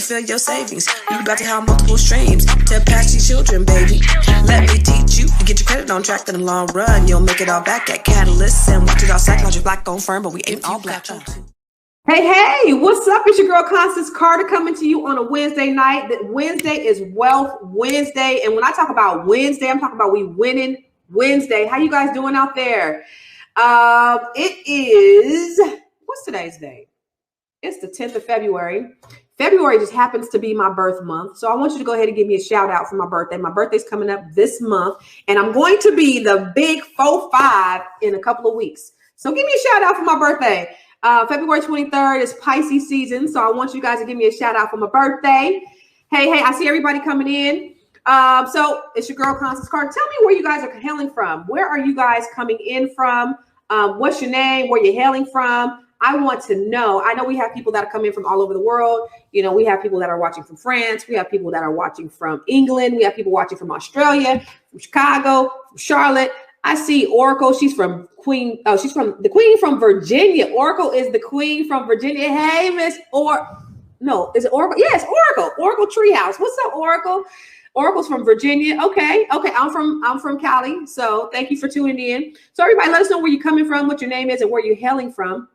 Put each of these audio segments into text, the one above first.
fill your savings. You about to have multiple streams to pass your children, baby. Let me teach you. You get your credit on track in the long run. You'll make it all back at Catalyst and watch it all psychology black on firm, but we ain't all black. Hey, what's up? It's your girl Constance Carter coming to you on a Wednesday night. That Wednesday is Wealth Wednesday. And when I talk about Wednesday, I'm talking about we winning Wednesday. How you guys doing out there? It is, what's today's date? It's the 10th of February. February just happens to be my birth month. So I want you to go ahead and give me a shout out for my birthday. My birthday's coming up this month, and I'm going to be the big 4-5 in a couple of weeks. So give me a shout out for my birthday. February 23rd is Pisces season. So I want you guys to give me a shout out for my birthday. Hey, I see everybody coming in. So it's your girl Constance Carter. Tell me where you guys are hailing from. Where are you guys coming in from? What's your name? Where you're hailing from? I want to know. I know we have people that are coming from all over the world. You know, we have people that are watching from France. We have people that are watching from England. We have people watching from Australia, from Chicago, from Charlotte. I see Oracle. She's from Queen. Oh, she's from the Queen from Virginia. Oracle is the Queen from Virginia. Hey, Miss no, is it Oracle? Yes, Oracle. Oracle Treehouse. What's up, Oracle? Oracle's from Virginia. Okay. I'm from Cali. So thank you for tuning in. So everybody, let us know where you're coming from, what your name is, and where you're hailing from.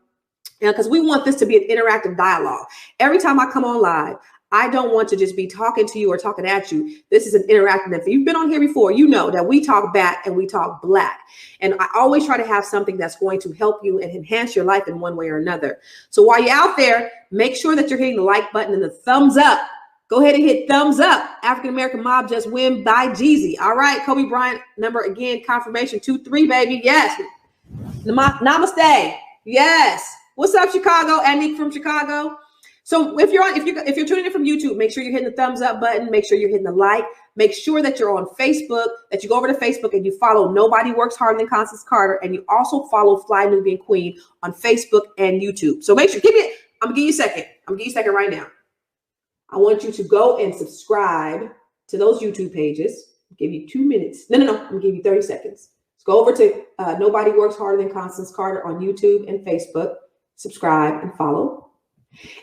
Because we want this to be an interactive dialogue. Every time I come on live, I don't want to just be talking to you or talking at you. This is an interactive. If you've been on here before, you know that we talk back and we talk black. And I always try to have something that's going to help you and enhance your life in one way or another. So while you're out there, make sure that you're hitting the like button and the thumbs up. Go ahead and hit thumbs up. African-American mob just win by Jeezy. All right. Kobe Bryant number again, confirmation 2-3, baby. Yes. Namaste. Yes. What's up, Chicago? Anik from Chicago. So if you're tuning in from YouTube, make sure you're hitting the thumbs up button. Make sure you're hitting the like. Make sure that you're on Facebook, that you go over to Facebook and you follow Nobody Works Harder Than Constance Carter. And you also follow Fly Nubian Queen on Facebook and YouTube. So make sure, I'm gonna give you a second. I'm gonna give you a second right now. I want you to go and subscribe to those YouTube pages. I'll give you 2 minutes. No. I'm gonna give you 30 seconds. Let's go over to Nobody Works Harder Than Constance Carter on YouTube and Facebook. Subscribe and follow.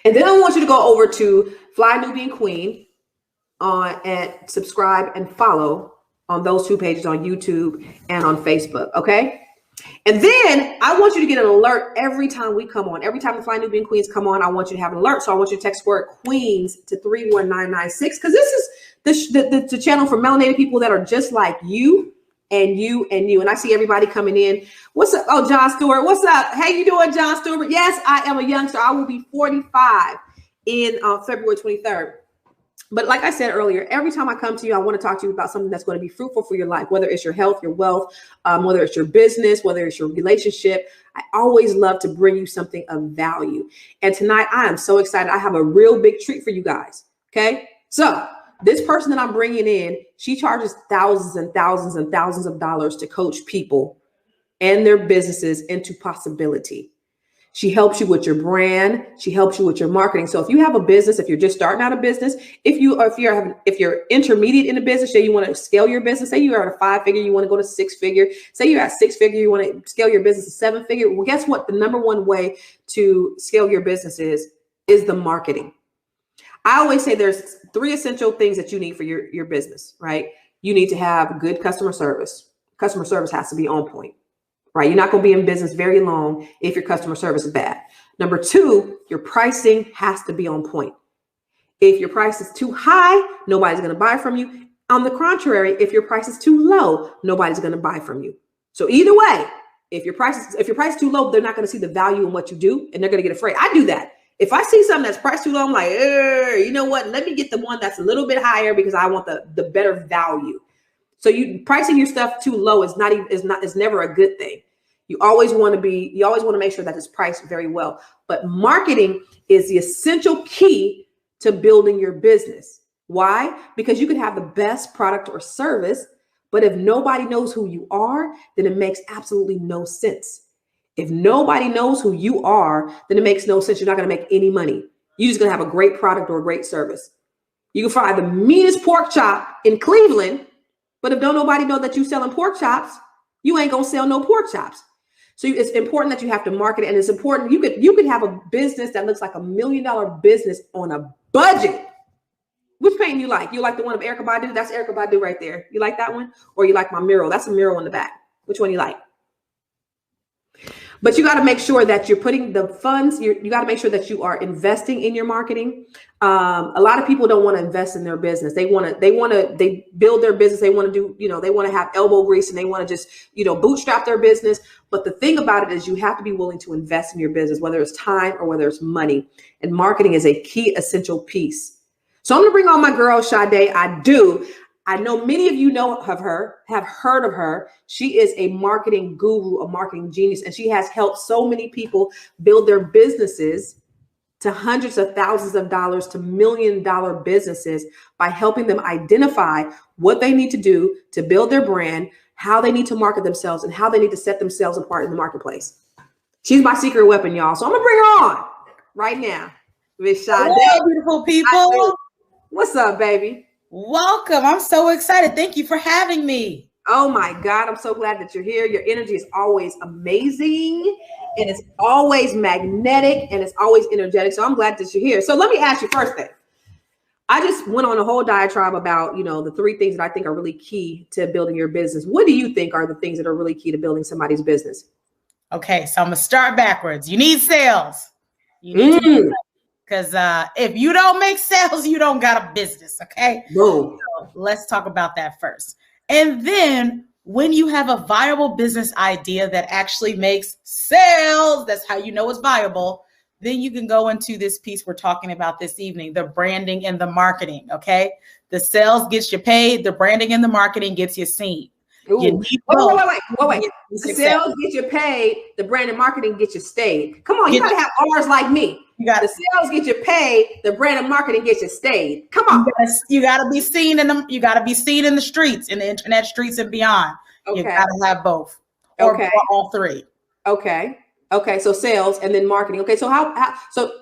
And then I want you to go over to Fly Nubian Queen and subscribe and follow on those two pages on YouTube and on Facebook. Okay. And then I want you to get an alert every time we come on. Every time the Fly Nubian Queens come on, I want you to have an alert. So I want you to text word Queens to 31996 because this is the channel for melanated people that are just like you. And you. And I see everybody coming in. What's up? Oh, John Stewart. What's up? How you doing, John Stewart? Yes, I am a youngster. I will be 45 in February 23rd. But like I said earlier, every time I come to you, I want to talk to you about something that's going to be fruitful for your life, whether it's your health, your wealth, whether it's your business, whether it's your relationship. I always love to bring you something of value. And tonight I am so excited. I have a real big treat for you guys. Okay. So this person that I'm bringing in, she charges thousands and thousands and thousands of dollars to coach people and their businesses into possibility. She helps you with your brand. She helps you with your marketing. So if you have a business, if you're just starting out a business, if you're intermediate in a business, say you want to scale your business, say you are at a 5-figure, you want to go to 6-figure, say you're at 6-figure, you want to scale your business to 7-figure. Well, guess what? The number one way to scale your business is the marketing. I always say there's 3 essential things that you need for your business, right? You need to have good customer service. Customer service has to be on point, right? You're not going to be in business very long if your customer service is bad. Number 2, your pricing has to be on point. If your price is too high, nobody's going to buy from you. On the contrary, if your price is too low, nobody's going to buy from you. So either way, if your price is too low, they're not going to see the value in what you do, and they're going to get afraid. I do that. If I see something that's priced too low, I'm like, you know what? Let me get the one that's a little bit higher because I want the better value. So you pricing your stuff too low is never a good thing. You always want to make sure that it's priced very well. But marketing is the essential key to building your business. Why? Because you could have the best product or service, but if nobody knows who you are, then it makes absolutely no sense. If nobody knows who you are, then it makes no sense. You're not going to make any money. You're just going to have a great product or a great service. You can find the meanest pork chop in Cleveland, but if don't nobody know that you're selling pork chops, you ain't going to sell no pork chops. So it's important that you have to market it. And it's important. You could have a business that looks like $1 million business on a budget. Which painting you like? You like the one of Erykah Badu? That's Erykah Badu right there. You like that one? Or you like my mural? That's a mural in the back. Which one you like? But you got to make sure that you're putting the funds, you got to make sure that you are investing in your marketing. A lot of people don't want to invest in their business. They build their business. They want to do, they want to have elbow grease and they want to just, bootstrap their business. But the thing about it is you have to be willing to invest in your business, whether it's time or whether it's money. And marketing is a key essential piece. So I'm going to bring on my girl, Sade. I know many of you know of her, have heard of her. She is a marketing guru, a marketing genius, and she has helped so many people build their businesses to hundreds of thousands of dollars to $1 million businesses by helping them identify what they need to do to build their brand, how they need to market themselves, and how they need to set themselves apart in the marketplace. She's my secret weapon, y'all. So I'm going to bring her on right now. Miss Sade. Hello, beautiful people. What's up, baby? Welcome. I'm so excited. Thank you for having me. Oh my God. I'm so glad that you're here. Your energy is always amazing and it's always magnetic and it's always energetic. So I'm glad that you're here. So let me ask you first thing. I just went on a whole diatribe about, the 3 things that I think are really key to building your business. What do you think are the things that are really key to building somebody's business? Okay. So I'm going to start backwards. You need sales. You need to because if you don't make sales, you don't got a business. Okay. Boom. So let's talk about that first. And then when you have a viable business idea that actually makes sales, that's how you know it's viable. Then you can go into this piece we're talking about this evening, the branding and the marketing. Okay. The sales gets you paid. The branding and the marketing gets you seen. You need wait. The sales get you paid. The brand and marketing get you stayed. Come on. You got to have R's like me. The sales get you paid. The brand and marketing gets you stayed. Come on. You got to be seen in them. You got to be seen in the streets, in the internet streets and beyond. Okay. You got to have both or all 3. Okay. So sales and then marketing. Okay. So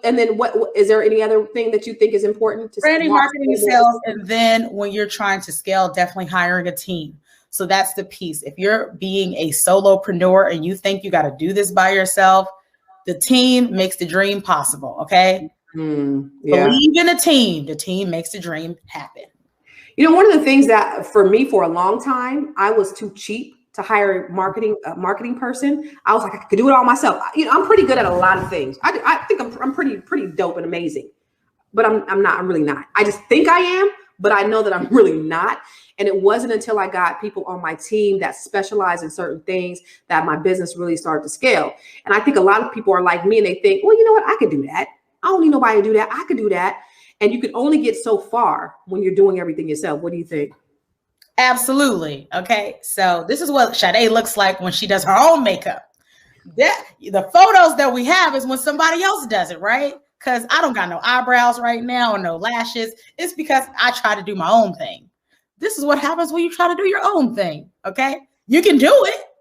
and then what is there any other thing that you think is important to branding, marketing, sales? And then when you're trying to scale, definitely hiring a team. So that's the piece. If you're being a solopreneur and you think you got to do this by yourself, the team makes the dream possible. Okay. Believe in a team. The team makes the dream happen. One of the things that for me for a long time, I was too cheap to hire a marketing person. I was like, I could do it all myself. I'm pretty good at a lot of things. I think I'm pretty dope and amazing, but I'm not. I'm really not. I just think I am, but I know that I'm really not. And it wasn't until I got people on my team that specialize in certain things that my business really started to scale. And I think a lot of people are like me and they think, well, you know what? I could do that. I don't need nobody to do that. I could do that. And you can only get so far when you're doing everything yourself. What do you think? Absolutely. Okay. So this is what Sade looks like when she does her own makeup. The photos that we have is when somebody else does it, right? Because I don't got no eyebrows right now or no lashes. It's because I try to do my own thing. This is what happens when you try to do your own thing. Okay. You can do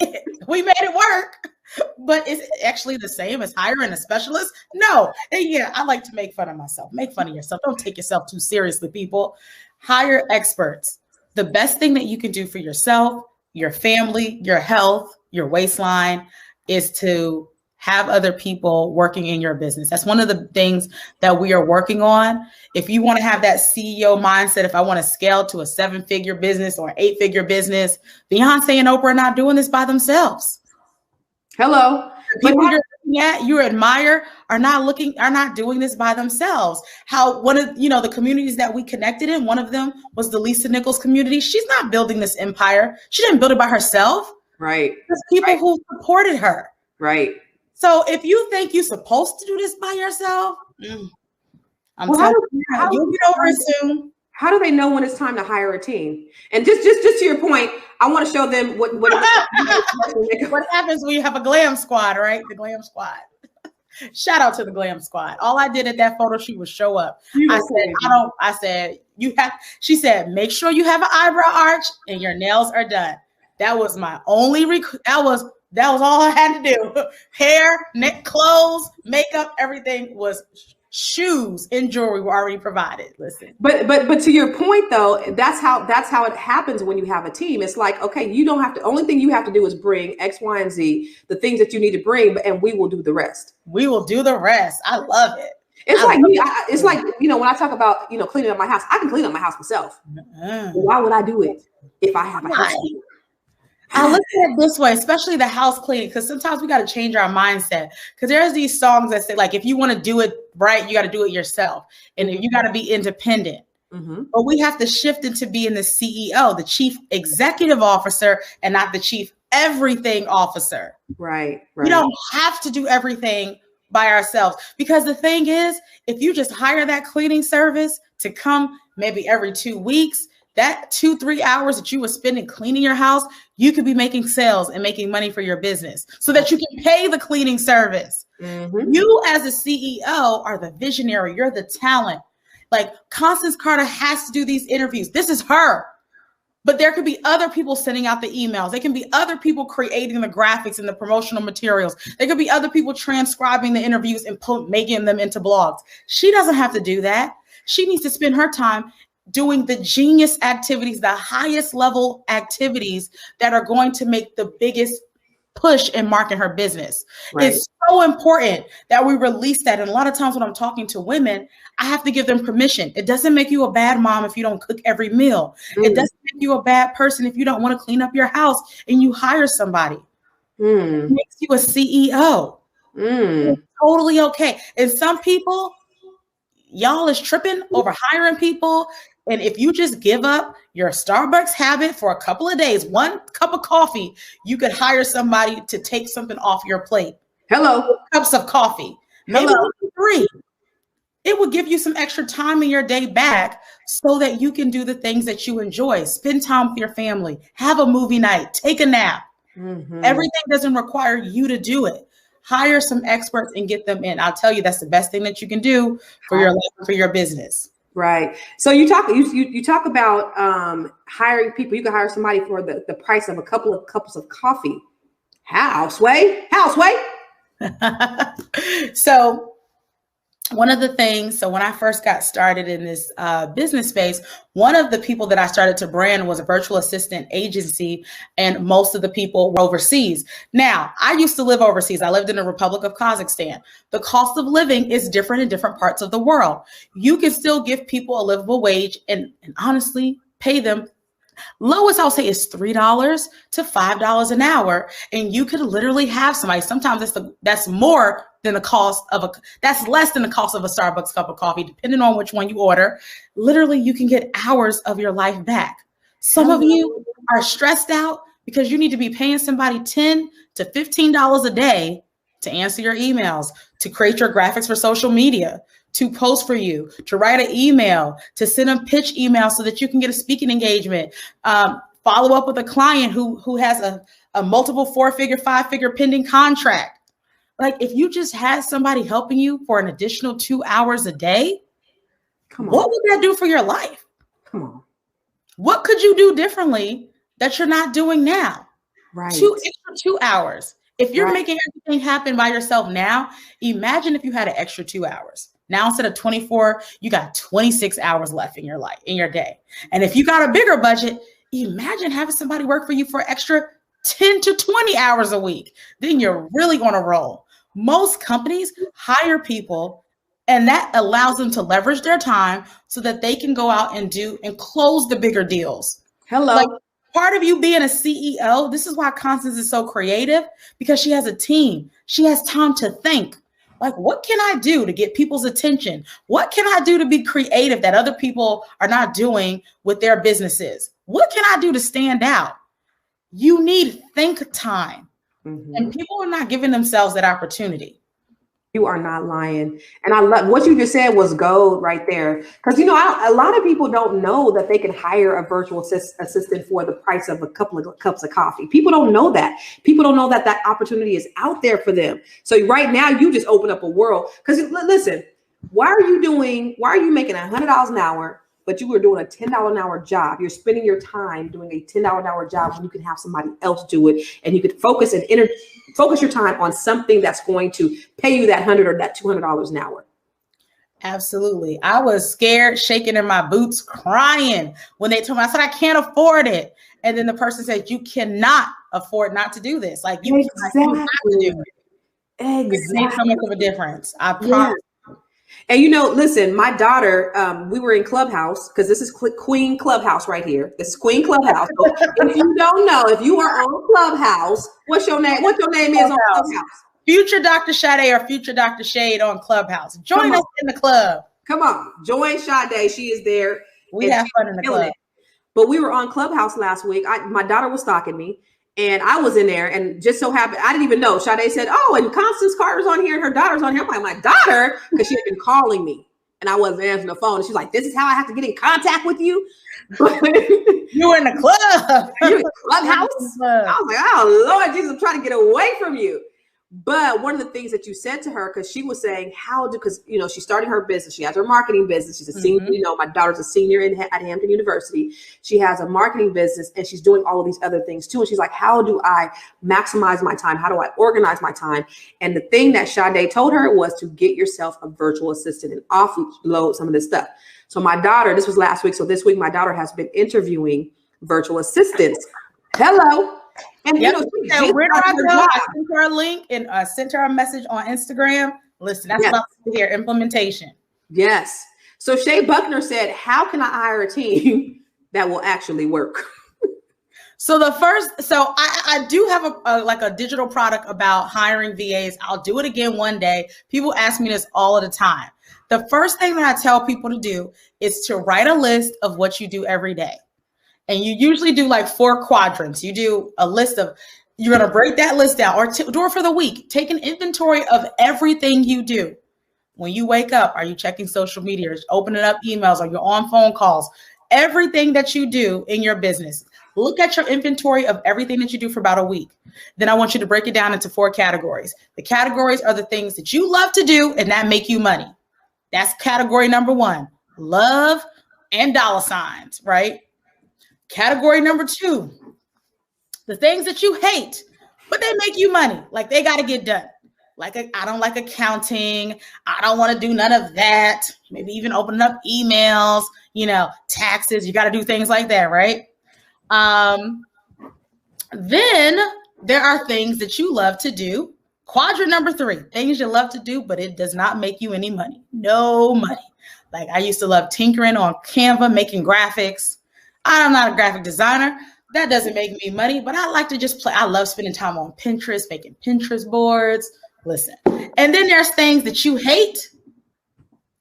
it. We made it work, but is it actually the same as hiring a specialist? No. And yeah, I like to make fun of myself. Make fun of yourself. Don't take yourself too seriously, people. Hire experts. The best thing that you can do for yourself, your family, your health, your waistline is to have other people working in your business. That's one of the things that we are working on. If you want to have that CEO mindset, if I want to scale to a 7-figure business or 8-figure business, Beyonce and Oprah are not doing this by themselves. Hello. People you're looking at, you admire, are not doing this by themselves. How one of the communities that we connected in, one of them was the Lisa Nichols community. She's not building this empire. She didn't build it by herself. Right. There's people who supported her. Right. So if you think you're supposed to do this by yourself, you'll get over it soon. How do they know when it's time to hire a team? And just to your point, I want to show them what happens when you have a glam squad, right? The glam squad. Shout out to the glam squad. All I did at that photo shoot was show up. She said, make sure you have an eyebrow arch and your nails are done. That was my only that was all I had to do. Hair, neck, clothes, makeup, everything was shoes and jewelry were already provided. Listen. But to your point though, that's how it happens when you have a team. It's like, okay, you don't have to, only thing you have to do is bring X, Y, and Z, the things that you need to bring, and we will do the rest. We will do the rest. I love it. It's like me. It's like, when I talk about, cleaning up my house, I can clean up my house myself. Why would I do it if I have a house? I look at it this way, especially the house cleaning, because sometimes we got to change our mindset. Because there's these songs that say, like, if you want to do it right, you got to do it yourself. And you got to be independent. But we have to shift into being the CEO, the chief executive officer, and not the chief everything officer. Right. We don't have to do everything by ourselves. Because the thing is, if you just hire that cleaning service to come maybe every 2 weeks, that 2-3 hours that you were spending cleaning your house, you could be making sales and making money for your business so that you can pay the cleaning service. You as a CEO are the visionary. You're the talent. Like, Constance Carter has to do these interviews. This is her. But there could be other people sending out the emails. There can be other people creating the graphics and the promotional materials. There could be other people transcribing the interviews and making them into blogs. She doesn't have to do that. She needs to spend her time doing the genius activities, the highest level activities that are going to make the biggest push in marketing her business. Right. It's so important that we release that. And a lot of times when I'm talking to women, I have to give them permission. It doesn't make you a bad mom if you don't cook every meal. It doesn't make you a bad person if you don't want to clean up your house and you hire somebody. It makes you a CEO. It's totally okay. And some people, y'all is tripping over hiring people. And if you just give up your Starbucks habit for a couple of days, 1 cup of coffee, you could hire somebody to take something off your plate. Hello. Cups of coffee. Maybe 3. It will give you some extra time in your day back so that you can do the things that you enjoy. Spend time with your family. Have a movie night. Take a nap. Everything doesn't require you to do it. Hire some experts and get them in. I'll tell you, that's the best thing that you can do for your life, for your business. Right. So you talk about hiring people. You can hire somebody for the price of a couple of cups of coffee. How, Sway? So one of the things, so when I first got started in this business space, one of the people that I started to brand was a virtual assistant agency, and most of the people were overseas. Now, I used to live overseas. I lived in the Republic of Kazakhstan. The cost of living is different in different parts of the world. You can still give people a livable wage and honestly pay them. Lowest I'll say is $3 to $5 an hour. And you could literally have somebody, sometimes that's more than the cost of that's less than the cost of a Starbucks cup of coffee, depending on which one you order. Literally, you can get hours of your life back. Some of you are stressed out because you need to be paying somebody $10 to $15 a day to answer your emails, to create your graphics for social media, to post for you, to write an email, to send a pitch email so that you can get a speaking engagement, follow up with a client who has a multiple 4-figure, 5-figure pending contract. Like, if you just had somebody helping you for an additional 2 hours a day, what would that do for your life? Come on. What could you do differently that you're not doing now? Right. 2 hours. If you're making everything happen by yourself now, imagine if you had an extra 2 hours. Now, instead of 24, you got 26 hours left in your life, in your day. And if you got a bigger budget, imagine having somebody work for you for extra 10 to 20 hours a week. Then you're really on a roll. Most companies hire people, and that allows them to leverage their time so that they can go out and do and close the bigger deals. Hello. Like, part of you being a CEO, this is why Constance is so creative, because she has a team. She has time to think. Like, what can I do to get people's attention? What can I do to be creative that other people are not doing with their businesses? What can I do to stand out? You need think time. And people are not giving themselves that opportunity. You are not lying. And I love what you just said was gold right there. Because, a lot of people don't know that they can hire a virtual assistant for the price of a couple of cups of coffee. People don't know that. People don't know that that opportunity is out there for them. So right now you just open up a world. Because listen, why are you making $100 an hour, but you were doing a $10 an hour job? You're spending your time doing a $10 an hour job when you can have somebody else do it, and you could focus your time on something that's going to pay you that $100 or that $200 an hour. Absolutely. I was scared, shaking in my boots, crying when they told me. I said, I can't afford it. And then the person said, you cannot afford not to do this. Like, you have to do it. Exactly. It makes so much of a difference. I promise. And listen, my daughter, we were in Clubhouse because this is Queen Clubhouse right here. This is Queen Clubhouse. So if you don't know, if you are on Clubhouse, what's your name? What your name is on Clubhouse? Future Dr. Sade or Future Dr. Shade on Clubhouse. Join us in the club. Come on, join Sade. She is there. We have fun in the club. But we were on Clubhouse last week. My daughter was stalking me. And I was in there, and just so happened, I didn't even know. Sade said, "Oh, and Constance Carter's on here, and her daughter's on here." I'm like, "My daughter?" Because she had been calling me, and I wasn't answering the phone. And she's like, "This is how I have to get in contact with you." But you were in the club. You in Clubhouse? I was like, "Oh Lord Jesus, I'm trying to get away from you." But one of the things that you said to her, because she was saying, because she's starting her business. She has her marketing business. She's a senior. My daughter's a senior at Hampton University. She has a marketing business, and she's doing all of these other things too. And she's like, how do I maximize my time? How do I organize my time? And the thing that Sade told her was to get yourself a virtual assistant and offload some of this stuff. So my daughter, this was last week. So this week, my daughter has been interviewing virtual assistants. Hello. And I sent her a link and sent her a message on Instagram. Listen, that's about to hear implementation. Yes. So Shay Buckner said, how can I hire a team that will actually work? So I do have a digital product about hiring VAs. I'll do it again one day. People ask me this all of the time. The first thing that I tell people to do is to write a list of what you do every day. And you usually do like 4 quadrants. You do a list of, you're going to break that list down or do it for the week. Take an inventory of everything you do. When you wake up, are you checking social media? Are you opening up emails? Are you on phone calls? Everything that you do in your business. Look at your inventory of everything that you do for about a week. Then I want you to break it down into 4 categories. The categories are the things that you love to do and that make you money. That's category number 1, love and dollar signs, right? Category number 2, the things that you hate, but they make you money. Like they got to get done. Like I don't like accounting. I don't want to do none of that. Maybe even opening up emails, taxes. You got to do things like that, right? Then there are things that you love to do. Quadrant number 3, things you love to do, but it does not make you any money. No money. Like I used to love tinkering on Canva, making graphics. I'm not a graphic designer. That doesn't make me money, but I like to just play. I love spending time on Pinterest, making Pinterest boards. Listen. And then there's things that you hate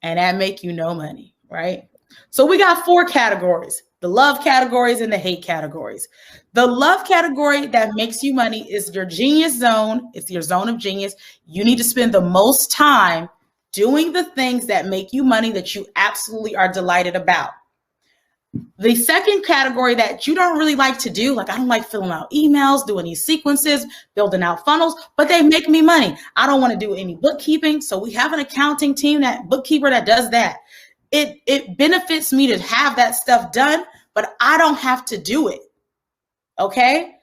and that make you no money, right? So we got 4 categories, the love categories and the hate categories. The love category that makes you money is your genius zone. It's your zone of genius. You need to spend the most time doing the things that make you money that you absolutely are delighted about. The second category that you don't really like to do, like I don't like filling out emails, doing these sequences, building out funnels, but they make me money. I don't want to do any bookkeeping. So we have an accounting team, that bookkeeper that does that. It benefits me to have that stuff done, but I don't have to do it. Okay.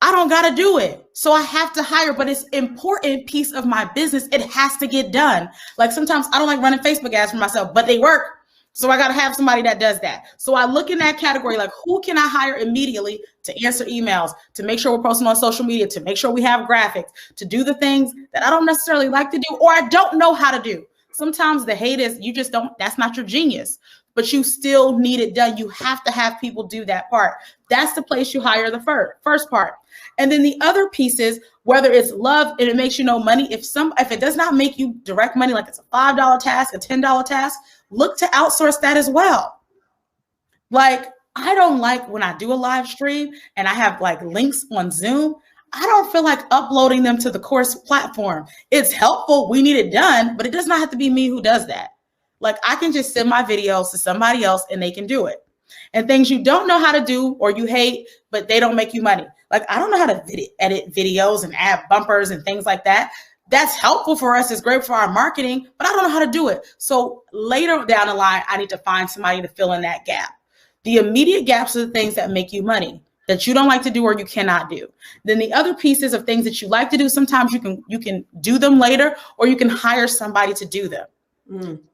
I don't got to do it. So I have to hire, but it's an important piece of my business. It has to get done. Like sometimes I don't like running Facebook ads for myself, but they work. So I got to have somebody that does that. So I look in that category, like who can I hire immediately to answer emails, to make sure we're posting on social media, to make sure we have graphics, to do the things that I don't necessarily like to do, or I don't know how to do. Sometimes the hate is you just don't, that's not your genius, but you still need it done. You have to have people do that part. That's the place you hire the first part. And then the other pieces, whether it's love and it makes you no money, if it does not make you direct money, like it's a $5 task, a $10 task, look to outsource that as well. Like, I don't like when I do a live stream and I have like links on Zoom, I don't feel like uploading them to the course platform. It's helpful. We need it done, but it does not have to be me who does that. Like I can just send my videos to somebody else and they can do it. And things you don't know how to do or you hate, but they don't make you money. Like I don't know how to edit videos and add bumpers and things like that. That's helpful for us. It's great for our marketing, but I don't know how to do it. So later down the line, I need to find somebody to fill in that gap. The immediate gaps are the things that make you money that you don't like to do or you cannot do. Then the other pieces of things that you like to do, sometimes you can do them later or you can hire somebody to do them.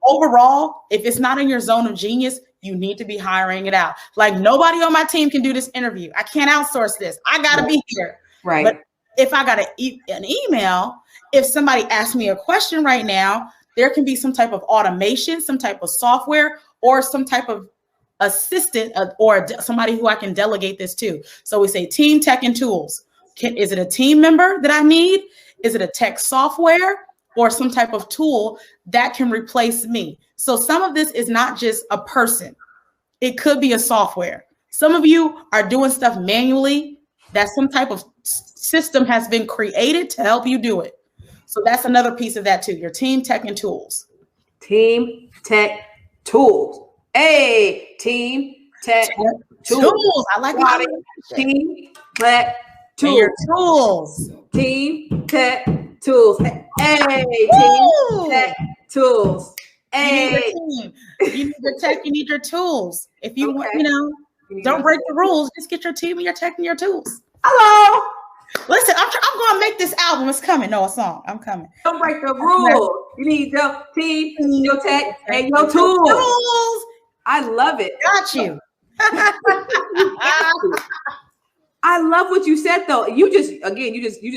Overall, if it's not in your zone of genius, you need to be hiring it out. Like nobody on my team can do this interview. I can't outsource this. I got to be here. Right. But if I got an email, if somebody asks me a question right now, there can be some type of automation, some type of software, or some type of assistant or somebody who I can delegate this to. So we say team, tech, and tools. Is it a team member that I need? Is it a tech software or some type of tool that can replace me? So some of this is not just a person. It could be a software. Some of you are doing stuff manually. That some type of system has been created to help you do it. So that's another piece of that too. Your team, tech, and tools. Team, tech, tools. Hey, team, tech, tools. I like that. Team, tech, tools. And your tools. Team, tech, tools. Hey, team, tech, tools. Hey. You need your tech, you need your tools. If you want, don't break the rules. Just get your team and your tech and your tools. Hello. Listen, I'm going to make this album. It's coming. No, a song. I'm coming. Don't break the rules. You need your team, your tech, and your tools. I love it. Got you. I love what you said though. You just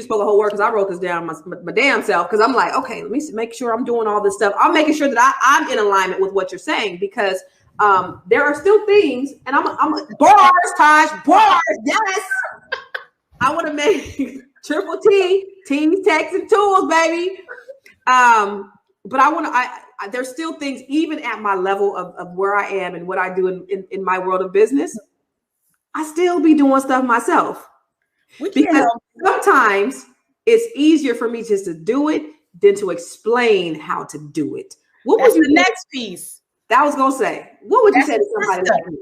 spoke a whole word because I wrote this down my damn self because I'm like, okay, let me make sure I'm doing all this stuff. I'm making sure that I'm in alignment with what you're saying because there are still things, and I'm bars, Taj, bars, yes. I want to make triple T, teams, techs, and tools, baby. But there's still things, even at my level of where I am and what I do in my world of business, I still be doing stuff myself. Because sometimes it's easier for me just to do it than to explain how to do it. What was the next piece? That was going to say, what would you say to somebody like me?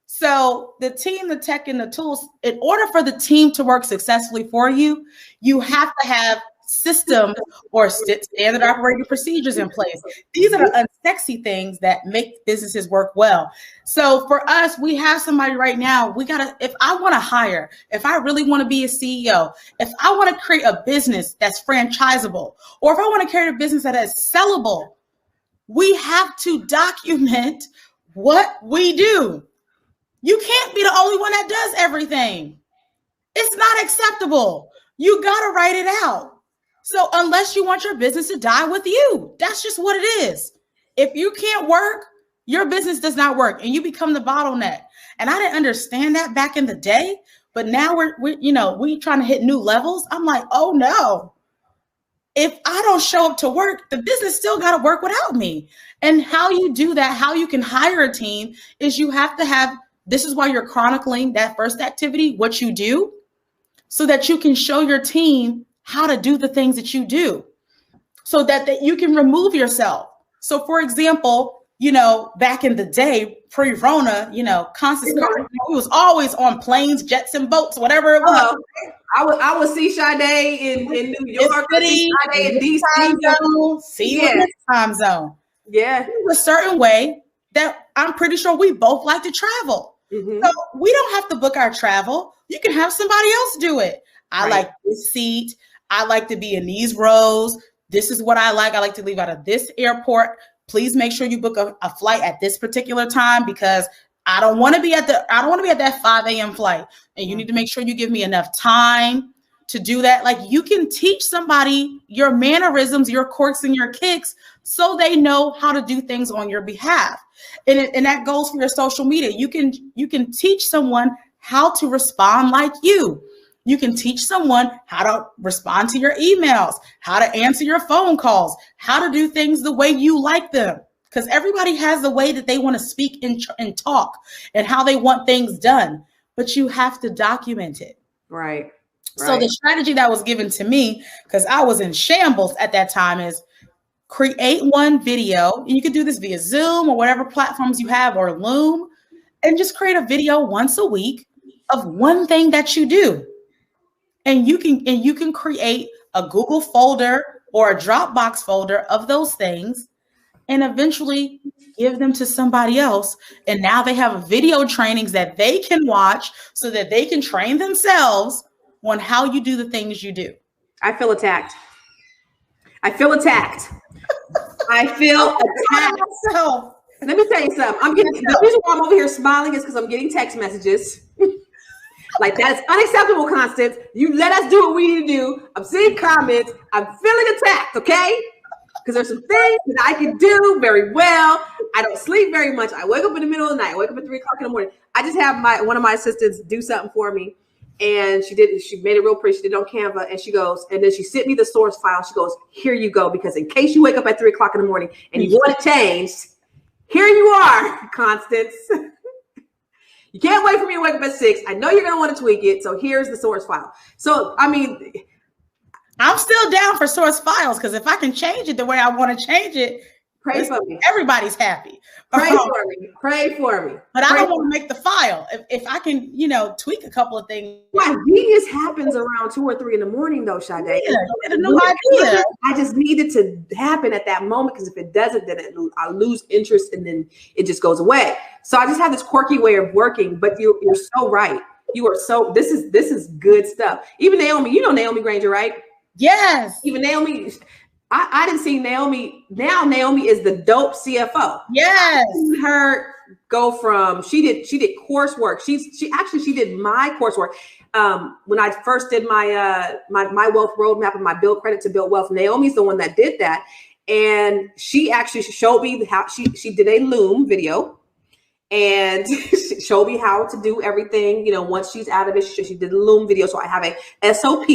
So the team, the tech, and the tools, in order for the team to work successfully for you, you have to have systems or standard operating procedures in place. These are the unsexy things that make businesses work well. So for us, we have somebody right now, if I want to hire, if I really want to be a CEO, if I want to create a business that's franchisable, or if I want to create a business that is sellable, we have to document what we do. You can't be the only one that does everything. It's not acceptable. You got to write it out. So unless you want your business to die with you, that's just what it is. If you can't work, your business does not work and you become the bottleneck. And I didn't understand that back in the day, but now we trying to hit new levels. I'm like, oh no. If I don't show up to work, the business still got to work without me. And how you do that, how you can hire a team is you have to have, this is why you're chronicling that first activity, what you do, so that you can show your team how to do the things that you do so that you can remove yourself. So for example, back in the day, pre-Rona, Constance Carter, we was always on planes, jets, and boats, whatever it was. I would see Sade in New York, Sade in DC, time zone. Yeah. There's a certain way that I'm pretty sure we both like to travel. Mm-hmm. So we don't have to book our travel. You can have somebody else do it. I like this seat. I like to be in these rows. This is what I like. I like to leave out of this airport. Please make sure you book a flight at this particular time because I don't want to be at that 5 a.m. flight. And you need to make sure you give me enough time to do that. Like you can teach somebody your mannerisms, your quirks and your kicks so they know how to do things on your behalf. And that goes for your social media. You can teach someone how to respond like you. You can teach someone how to respond to your emails, how to answer your phone calls, how to do things the way you like them. Because everybody has the way that they want to speak and talk and how they want things done. But you have to document it. Right. So the strategy that was given to me, because I was in shambles at that time, is create one video. And you can do this via Zoom or whatever platforms you have or Loom. And just create a video once a week of one thing that you do. And you can create a Google folder or a Dropbox folder of those things and eventually give them to somebody else. And now they have video trainings that they can watch so that they can train themselves on how you do the things you do. I feel attacked. I feel attacked. Let me tell you something. The reason why I'm over here smiling is because I'm getting text messages. Like, that's unacceptable, Constance. You let us do what we need to do. I'm seeing comments. I'm feeling attacked, okay? because there's some things that I can do very well. I don't sleep very much. I wake up in the middle of the night. I wake up at 3 o'clock in the morning. I just have one of my assistants do something for me. And she made it real pretty. She did it on Canva, and she goes, and then she sent me the source file. She goes, here you go, because in case you wake up at 3 o'clock in the morning and you want it changed, here you are, Constance. You can't wait for me to wake up at 6. I know you're going to want to tweak it. So here's the source file. So, I mean, I'm still down for source files, because if I can change it the way I want to change it, pray for me. Everybody's happy. Pray for me. Pray for me. But I don't want to make the file. If I can, tweak a couple of things. My genius happens around 2 or 3 in the morning, though, Sade. Yeah, you had no idea. I just need it to happen at that moment, because if it doesn't, then I lose interest, and then it just goes away. So I just have this quirky way of working. But you're so right. You are so. This is good stuff. Even Naomi, Naomi Granger, right? Yes. Even Naomi. I didn't see Naomi. Now Naomi is the dope CFO. Yes. Her go from she did coursework. She did my coursework. When I first did my my wealth roadmap and my build credit to build wealth, Naomi's the one that did that, and she actually showed me how she did a Loom video. And she showed me how to do everything, once she's out of it. She did a Loom video. So I have a SOP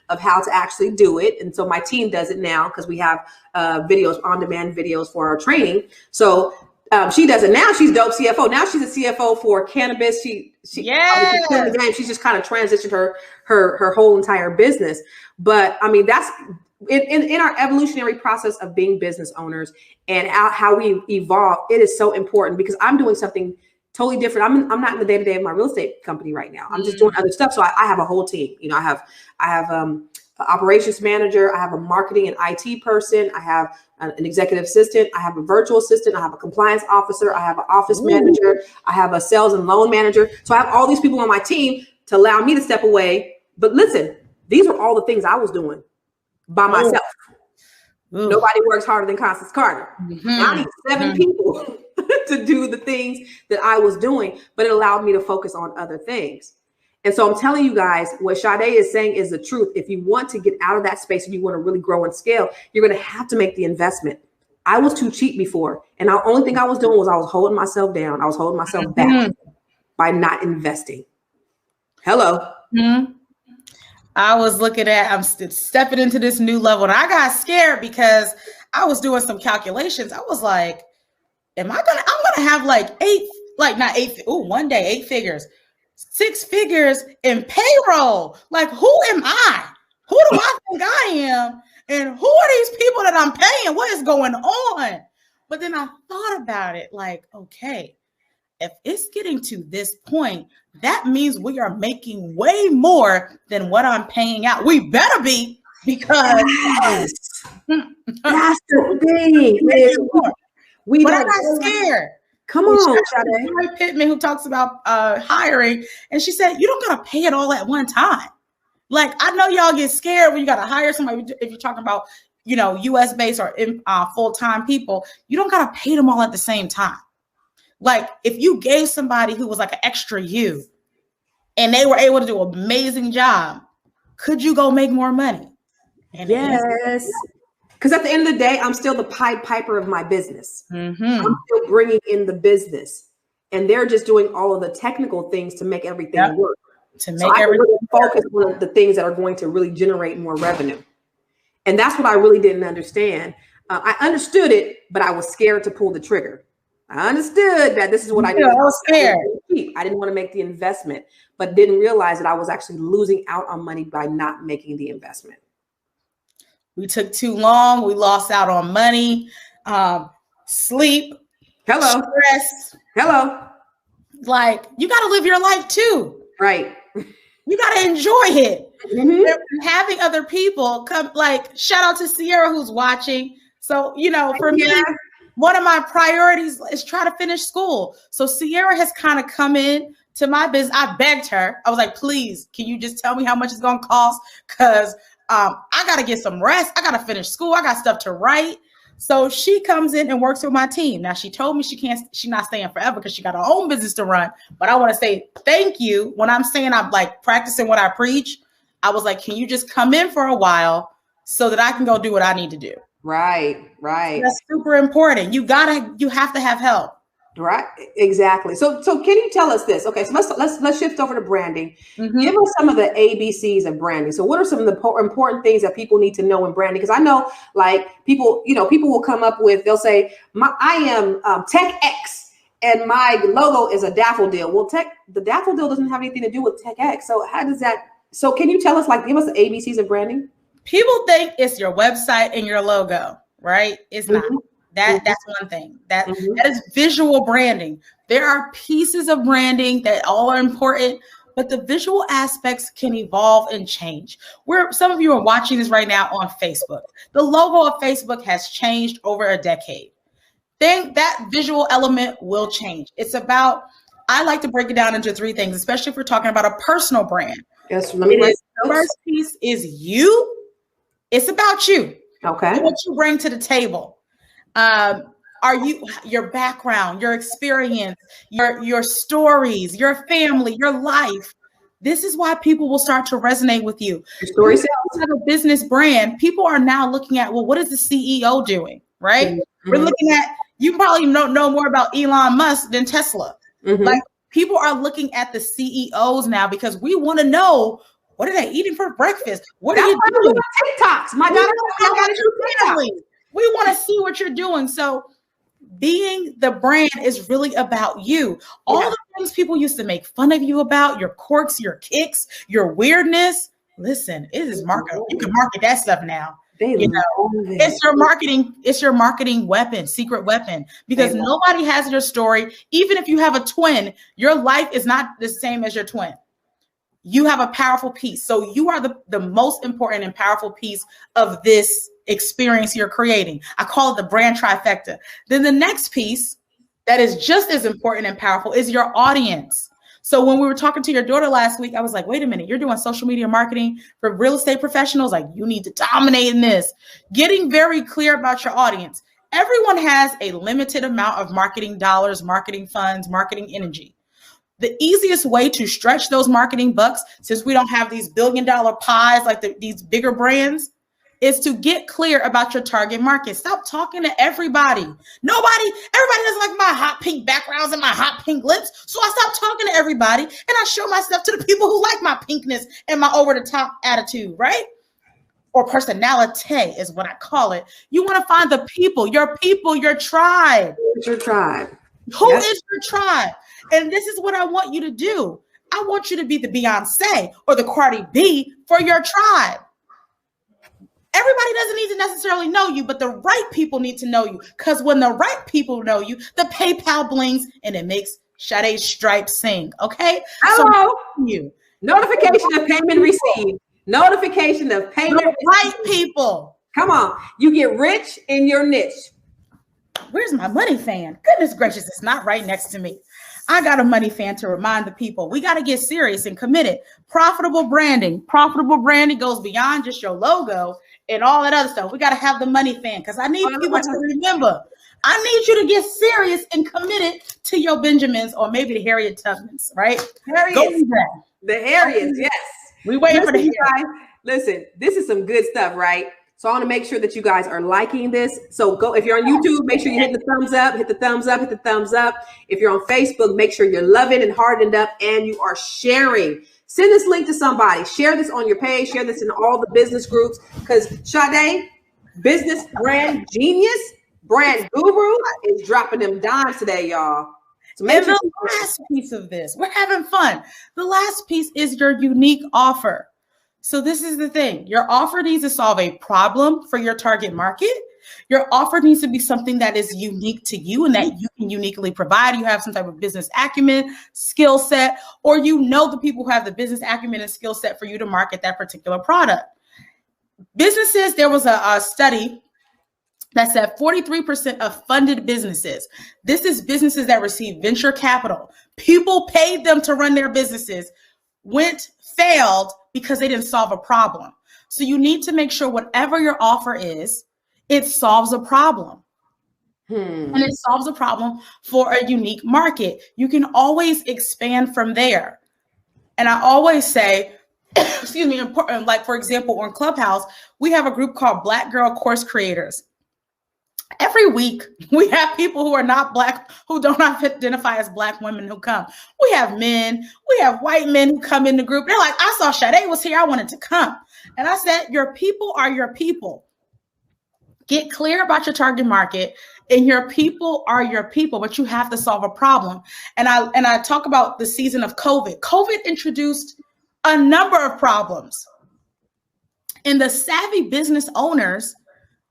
of how to actually do it. And so my team does it now, because we have videos, on-demand videos for our training. So she does it now. She's dope CFO. Now she's a CFO for cannabis. She's just kind of transitioned her whole entire business. But I mean, that's in our evolutionary process of being business owners and how we evolve. It is so important, because I'm doing something totally different. I'm not in the day-to-day of my real estate company right now. I'm just doing other stuff. So I have a whole team. I have an operations manager. I have a marketing and IT person. I have an executive assistant. I have a virtual assistant. I have a compliance officer. I have an office manager. I have a sales and loan manager. So I have all these people on my team to allow me to step away. But listen, these are all the things I was doing by myself. Ooh. Nobody works harder than Constance Carter. Mm-hmm. I need 7 people to do the things that I was doing, but it allowed me to focus on other things. And so I'm telling you guys, what Sade is saying is the truth. If you want to get out of that space and you want to really grow and scale, you're going to have to make the investment. I was too cheap before. And the only thing I was doing was I was holding myself down. I was holding myself back by not investing. Hello. Mm-hmm. I was I'm stepping into this new level, and I got scared because I was doing some calculations. I was like, I'm going to have one day, 8 figures, 6 figures in payroll. Like, who am I? Who do I think I am? And who are these people that I'm paying? What is going on? But then I thought about it like, okay, if it's getting to this point, that means we are making way more than what I'm paying out. We better be, because that's the thing. But I got scared. Come on, Sade. Pittman, who talks about hiring, and she said, you don't gotta pay it all at one time. Like, I know y'all get scared when you gotta hire somebody. If you're talking about, US based or full-time people, you don't gotta pay them all at the same time. Like, if you gave somebody who was like an extra you and they were able to do an amazing job, could you go make more money? And yes. Because at the end of the day, I'm still the Pied Piper of my business. Mm-hmm. I'm still bringing in the business. And they're just doing all of the technical things to make everything work. I really focus on the things that are going to really generate more revenue. And that's what I really didn't understand. I understood it, but I was scared to pull the trigger. I understood that this is what I did. I was scared. I didn't want to make the investment, but didn't realize that I was actually losing out on money by not making the investment. We took too long. We lost out on money, sleep, stress. Like, you got to live your life too. Right. You got to enjoy it. Mm-hmm. Having other people come, like, shout out to Sierra who's watching. So, for me, one of my priorities is try to finish school. So Sierra has kind of come in to my business. I begged her. I was like, please, can you just tell me how much it's going to cost? Because I got to get some rest. I got to finish school. I got stuff to write. So she comes in and works with my team. Now, she told me she's not staying forever because she got her own business to run. But I want to say thank you. When I'm saying I'm like practicing what I preach, I was like, can you just come in for a while so that I can go do what I need to do? Right. That's super important. You have to have help. Right. Exactly. So can you tell us this? Okay. So let's shift over to branding. Mm-hmm. Give us some of the ABCs of branding. So what are some of the important things that people need to know in branding? Because I know like people will come up with, they'll say, I am Tech X and my logo is a daffodil. Well, the daffodil doesn't have anything to do with Tech X. So how does that, so can you tell us, like, give us the ABCs of branding? People think it's your website and your logo, right? It's not. Mm-hmm. That's one thing. That is visual branding. There are pieces of branding that all are important, but the visual aspects can evolve and change. Some of you are watching this right now on Facebook. The logo of Facebook has changed over a decade. Then that visual element will change. It's about, I like to break it down into three things, especially if we're talking about a personal brand. Yes, let me write the first piece is you. It's about you. Okay. What you bring to the table. Are you, your background, your experience, your stories, your family, your life. This is why people will start to resonate with you. Your story sells. Have a business brand. People are now looking at, well, what is the CEO doing? Right? Mm-hmm. We're looking at, you probably don't know more about Elon Musk than Tesla. Mm-hmm. Like, people are looking at the CEOs now because we want to know, what are they eating for breakfast? What are you doing? TikToks. My daughter got to do TikToks. We want to see what you're doing. So being the brand is really about you. All the things people used to make fun of you about, your quirks, your kicks, your weirdness. Listen, it is marketable. You can market that stuff now. It's your marketing weapon, secret weapon, because nobody has your story. Even if you have a twin, your life is not the same as your twin. You have a powerful piece. So you are the most important and powerful piece of this experience you're creating. I call it the brand trifecta. Then the next piece that is just as important and powerful is your audience. So when we were talking to your daughter last week, I was like, wait a minute, you're doing social media marketing for real estate professionals? Like, you need to dominate in this. Getting very clear about your audience. Everyone has a limited amount of marketing dollars, marketing funds, marketing energy. The easiest way to stretch those marketing bucks, since we don't have these billion-dollar pies like these bigger brands, is to get clear about your target market. Stop talking to everybody. Everybody doesn't like my hot pink backgrounds and my hot pink lips. So I stop talking to everybody and I show myself to the people who like my pinkness and my over-the-top attitude, right? Or personality is what I call it. You want to find the people, your tribe. It's your tribe. Who is your tribe? And this is what I want you to do. I want you to be the Beyonce or the Cardi B for your tribe. Everybody doesn't need to necessarily know you, but the right people need to know you. Because when the right people know you, the PayPal blings and it makes Sade's stripes sing. Okay? Hello. So you. Notification of payment received. Notification of payment the right people. Come on. You get rich in your niche. Where's my money fan? Goodness gracious, it's not right next to me. I got a money fan to remind the people. We got to get serious and committed. Profitable branding. Profitable branding goes beyond just your logo and all that other stuff. We got to have the money fan because I need people to remember. I need you to get serious and committed to your Benjamins or maybe the Harriet Tubmans, right? The Harriets, yes. We waiting for the guys. Listen, this is some good stuff, right? So I want to make sure that you guys are liking this. So go, if you're on YouTube, make sure you hit the thumbs up, hit the thumbs up, hit the thumbs up. If you're on Facebook, make sure you're loving and hardened up and you are sharing. Send this link to somebody. Share this on your page. Share this in all the business groups. Because Sade, business brand genius, brand guru, is dropping them dimes today, y'all. So and the last piece of this, we're having fun. The last piece is your unique offer. So this is the thing. Your offer needs to solve a problem for your target market. Your offer needs to be something that is unique to you and that you can uniquely provide. You have some type of business acumen, skill set, or you know the people who have the business acumen and skill set for you to market that particular product. Businesses, there was a study that said 43% of funded businesses, this is businesses that receive venture capital, people paid them to run their businesses, failed because they didn't solve a problem. So you need to make sure whatever your offer is, it solves a problem. And it solves a problem for a unique market. You can always expand from there. And I always say, excuse me, like for example, on Clubhouse, we have a group called Black Girl Course Creators. Every week, we have people who are not Black, who don't identify as Black women who come. We have men, we have white men who come in the group. They're like, I saw Sade was here, I wanted to come. And I said, your people are your people. Get clear about your target market, and your people are your people, but you have to solve a problem. And I talk about the season of COVID. COVID introduced a number of problems. And the savvy business owners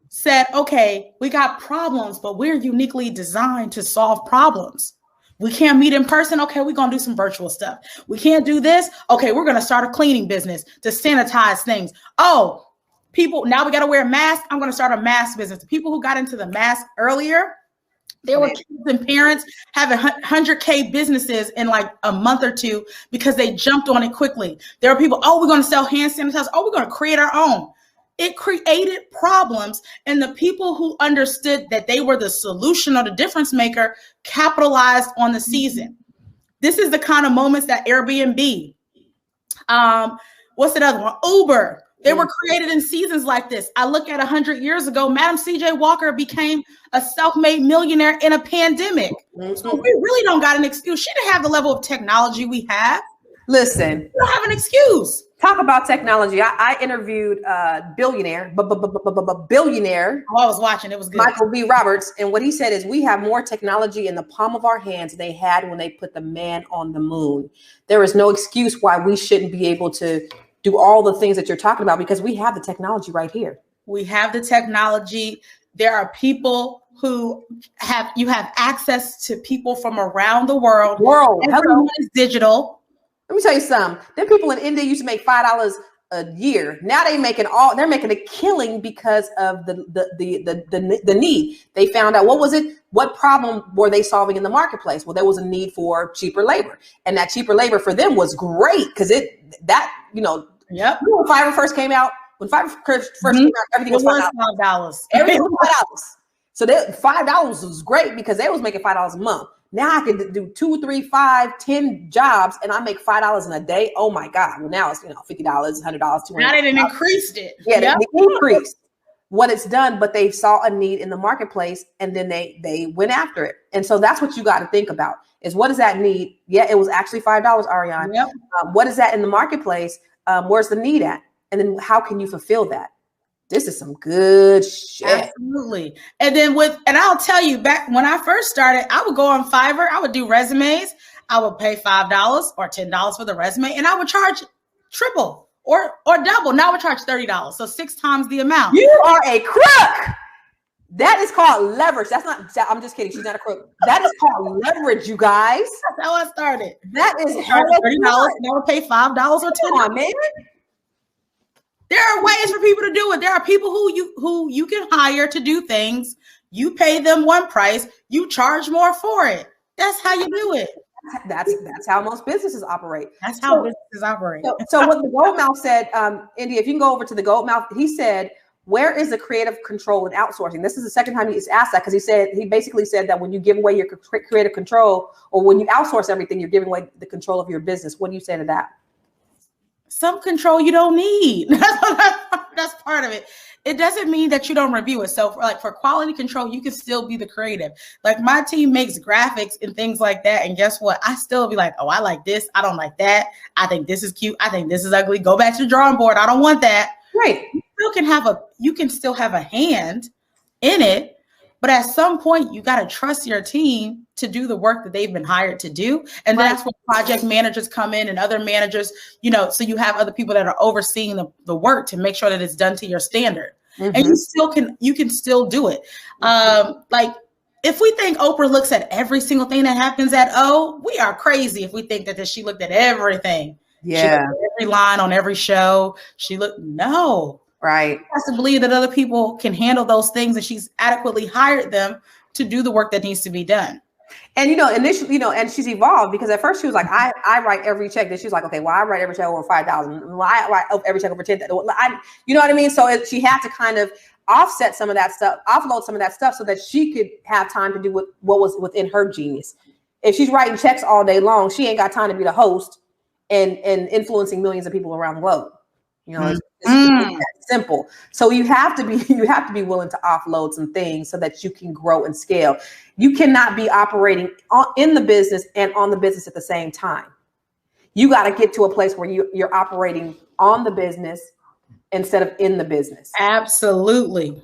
said, okay, we got problems, but we're uniquely designed to solve problems. We can't meet in person. Okay, we're going to do some virtual stuff. We can't do this. Okay, we're going to start a cleaning business to sanitize things. Oh, people, now we got to wear masks. I'm going to start a mask business. The people who got into the mask earlier, there were kids and parents having 100K businesses in like a month or two because they jumped on it quickly. There are people, oh, we're going to sell hand sanitizer. Oh, we're going to create our own. It created problems, and the people who understood that they were the solution or the difference maker capitalized on the season. This is the kind of moments that Airbnb, what's the other one? Uber. They were created in seasons like this. I look at 100 years ago, Madam C.J. Walker became a self-made millionaire in a pandemic. So we really don't got an excuse. She didn't have the level of technology we have. Listen, we don't have an excuse. Talk about technology. I interviewed a billionaire. Oh, I was watching. It was good. Michael B. Roberts. And what he said is we have more technology in the palm of our hands than they had when they put the man on the moon. There is no excuse why we shouldn't be able to do all the things that you're talking about because we have the technology right here. We have the technology. There are people who have access to people from around the world. Everyone is digital. Let me tell you something. Them people in India used to make $5 a year. Now they're making a killing because of the need. They found out, what problem were they solving in the marketplace? Well, there was a need for cheaper labor. And that cheaper labor for them was great because when Fiverr first came out, everything was $5. Everything was $5. So $5 was great because they was making $5 a month. Now I can do 2, 3, 5, 10 jobs and I make $5 in a day. Oh my God. Well, now it's, $50, $100, $200. Now they didn't increased it. Yeah, they increased what it's done, but they saw a need in the marketplace and then they went after it. And so that's what you got to think about is what is that need? Yeah, it was actually $5, Ariane. Yep. What is that in the marketplace? Where's the need at? And then how can you fulfill that? This is some good shit. Absolutely. And then I'll tell you, back when I first started, I would go on Fiverr, I would do resumes. I would pay $5 or $10 for the resume, and I would charge triple or double. Now I would charge $30. So 6 times the amount. You are a crook. That is called leverage. I'm just kidding. She's not a crook. That is called leverage, you guys. That's how I started. That is $30. Now I would pay $5 or $10. Come on, man. There are ways for people to do it. There are people who you can hire to do things. You pay them one price, you charge more for it. That's how you do it. That's how most businesses operate. That's how businesses operate. So what the Goldmouth said, India, if you can go over to the Goldmouth, he said, where is the creative control in outsourcing? This is the second time he's asked that because he basically said that when you give away your creative control or when you outsource everything, you're giving away the control of your business. What do you say to that? Some control you don't need. That's part of it. It doesn't mean that you don't review it. So for quality control, you can still be the creative. Like my team makes graphics and things like that. And guess what? I still be like, oh, I like this. I don't like that. I think this is cute. I think this is ugly. Go back to the drawing board. I don't want that. Right. You can still have a hand in it. But at some point, you got to trust your team to do the work that they've been hired to do. And that's where project managers come in and other managers, so you have other people that are overseeing the work to make sure that it's done to your standard. Mm-hmm. And you can still do it. Like if we think Oprah looks at every single thing that happens at O, we are crazy if we think that she looked at everything. Yeah. She looked at every line on every show. No. Right. She has to believe that other people can handle those things and she's adequately hired them to do the work that needs to be done. And, initially, and she's evolved because at first she was like, I write every check. Then she's like, okay, well, I write every check over 5,000. Well, I write every check over 10,000. You know what I mean? So she had to kind of offload some of that stuff so that she could have time to do what was within her genius. If she's writing checks all day long, she ain't got time to be the host and influencing millions of people around the globe. simple. So you have to be willing to offload some things so that you can grow and scale. You cannot be operating in the business and on the business at the same time. You got to get to a place where you're operating on the business instead of in the business. Absolutely.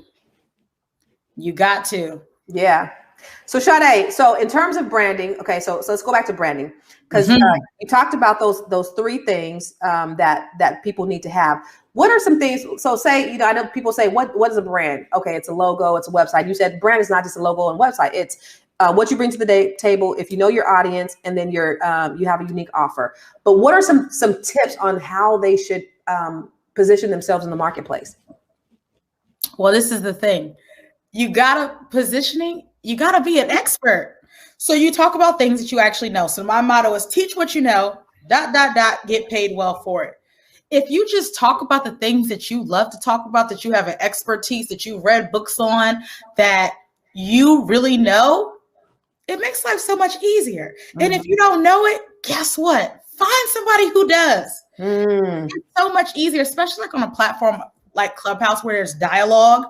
You got to. Yeah. So Sade, so in terms of branding, okay, so let's go back to branding, because you talked about those three things that people need to have. What are some things? So say, I know people say, what is a brand? Okay, it's a logo, it's a website. You said brand is not just a logo and website. It's what you bring to the table. If you know your audience, and then you have a unique offer. But what are some tips on how they should position themselves in the marketplace? Well, this is the thing. You gotta be an expert. So you talk about things that you actually know. So my motto is teach what you know, ... get paid well for it. If you just talk about the things that you love to talk about, that you have an expertise, that you read books on, that you really know, it makes life so much easier. Mm-hmm. And if you don't know it, guess what? Find somebody who does. It's so much easier, especially like on a platform like Clubhouse where there's dialogue.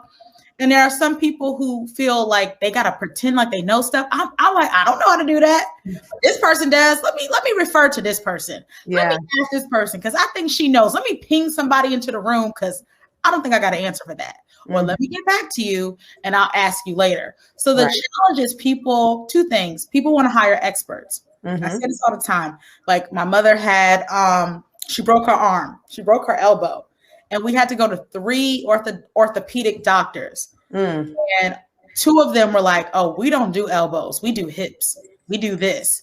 And there are some people who feel like they got to pretend like they know stuff. I'm like, I don't know how to do that. This person does. Let me refer to this person. Let me ask this person because I think she knows. Let me ping somebody into the room because I don't think I got an answer for that. Or let me get back to you and I'll ask you later. So the challenge is two things. People want to hire experts. I say this all the time. Like my mother had, she broke her arm. She broke her elbow. And we had to go to 3 orthopedic doctors. And 2 of them were like, oh, we don't do elbows. We do hips. We do this.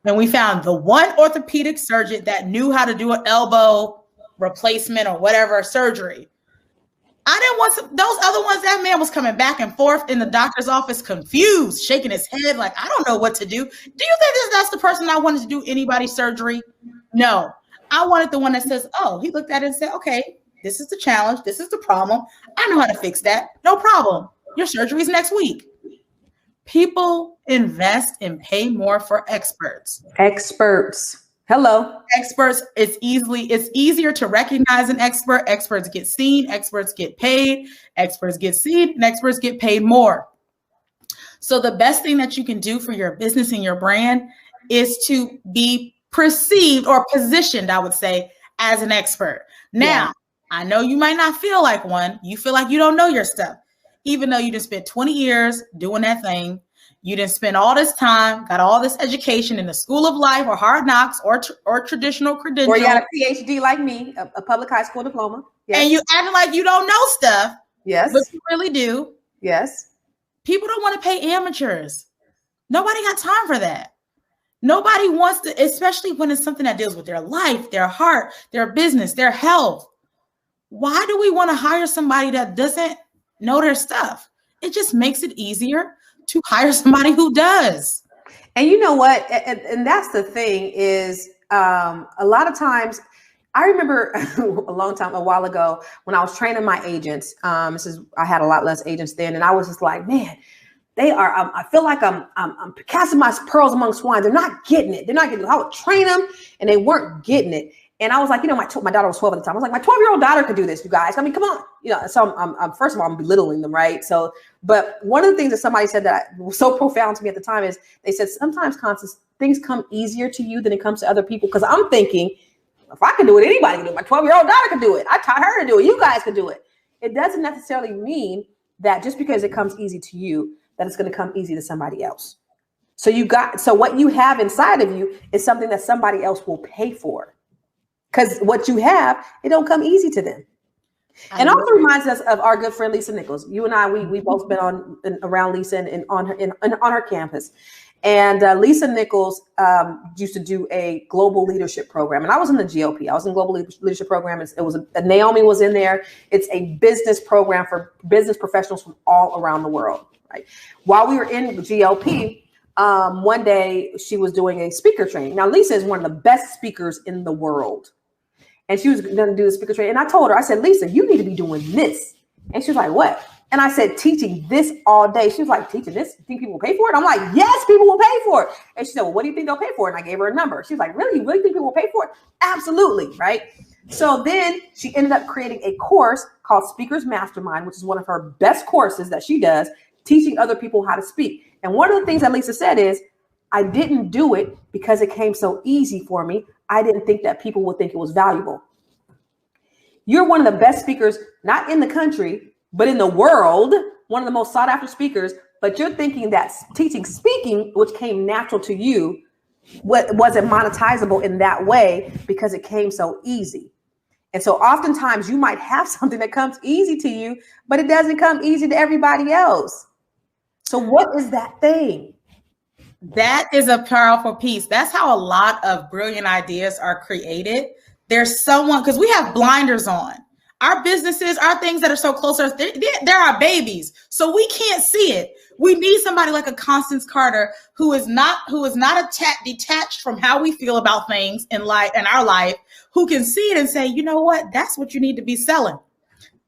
And we found the one orthopedic surgeon that knew how to do an elbow replacement or whatever surgery. I didn't want those other ones. That man was coming back and forth in the doctor's office, confused, shaking his head like, I don't know what to do. Do you think that's the person I wanted to do anybody's surgery? No. I wanted the one that says, oh, he looked at it and said, okay, this is the challenge. This is the problem. I know how to fix that. No problem. Your surgery is next week. People invest and pay more for experts. Experts. Hello. Experts. It's easier to recognize an expert. Experts get seen. Experts get paid. Experts get seen. And experts get paid more. So the best thing that you can do for your business and your brand is to be perceived or positioned, I would say, as an expert. Now, I know you might not feel like one. You feel like you don't know your stuff, even though you just spent 20 years doing that thing. You didn't spend all this time, got all this education in the school of life or hard knocks or traditional credentials. Or you got a PhD like me, a public high school diploma. Yes. And you acting like you don't know stuff. Yes. But you really do. Yes. People don't want to pay amateurs. Nobody got time for that. Nobody wants to, especially when it's something that deals with their life, their heart, their business, their health. Why do we want to hire somebody that doesn't know their stuff? It just makes it easier to hire somebody who does. And you know what? And that's the thing is a lot of times, I remember a while ago when I was training my agents, I had a lot less agents then. And I was just like, man, they are, I feel like I'm casting my pearls among swine. They're not getting it. I would train them and they weren't getting it. And I was like, my daughter was 12 at the time. I was like, my 12-year-old daughter could do this, you guys. I mean, come on. So I'm first of all, I'm belittling them, right? So, but one of the things that somebody said that was so profound to me at the time is they said, sometimes, Constance, things come easier to you than it comes to other people. Because I'm thinking, if I can do it, anybody can do it. My 12-year-old daughter can do it. I taught her to do it. You guys can do it. It doesn't necessarily mean that just because it comes easy to you, that it's going to come easy to somebody else. So what you have inside of you is something that somebody else will pay for. Because what you have, it don't come easy to them. And also reminds us of our good friend, Lisa Nichols. You and I, we both been around Lisa and on her campus. And Lisa Nichols used to do a global leadership program. And I was in the GOP. I was in global leadership program. Naomi was in there. It's a business program for business professionals from all around the world. Right. While we were in GOP, one day she was doing a speaker training. Now, Lisa is one of the best speakers in the world. And she was going to do the speaker training. And I told her, I said, Lisa, you need to be doing this. And she was like, what? And I said, teaching this all day. She was like, teaching this? You think people will pay for it? I'm like, yes, people will pay for it. And she said, well, what do you think they'll pay for it? And I gave her a number. She was like, really? You really think people will pay for it? Absolutely, right? So then she ended up creating a course called Speakers Mastermind, which is one of her best courses that she does, teaching other people how to speak. And one of the things that Lisa said is, I didn't do it because it came so easy for me. I didn't think that people would think it was valuable. You're one of the best speakers, not in the country, but in the world, one of the most sought after speakers, but you're thinking that teaching speaking, which came natural to you, wasn't monetizable in that way because it came so easy. And so oftentimes you might have something that comes easy to you, but it doesn't come easy to everybody else. So what is that thing? That is a powerful piece. That's how a lot of brilliant ideas are created. There's someone, because we have blinders on. Our businesses, our things that are so close, they're our babies. So we can't see it. We need somebody like a Constance Carter who is not detached from how we feel about things in our life, who can see it and say, you know what? That's what you need to be selling.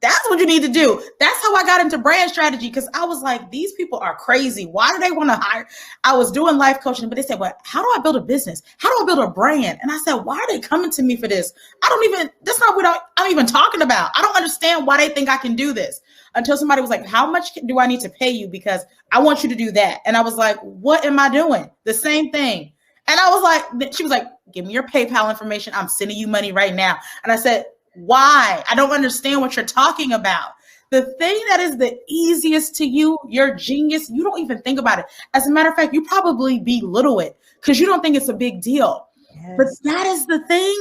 That's what you need to do. That's how I got into brand strategy, because I was like, these people are crazy. Why do they want to hire? I was doing life coaching, but they said, well, how do I build a business? How do I build a brand? And I said, why are they coming to me for this? That's not what I'm even talking about. I don't understand why they think I can do this, until somebody was like, how much do I need to pay you? Because I want you to do that. And I was like, what am I doing? The same thing. And I was like, she was like, give me your PayPal information. I'm sending you money right now. And I said, why? I don't understand what you're talking about. The thing that is the easiest to you, your genius, you don't even think about it. As a matter of fact, you probably belittle it because you don't think it's a big deal. Yes. But that is the thing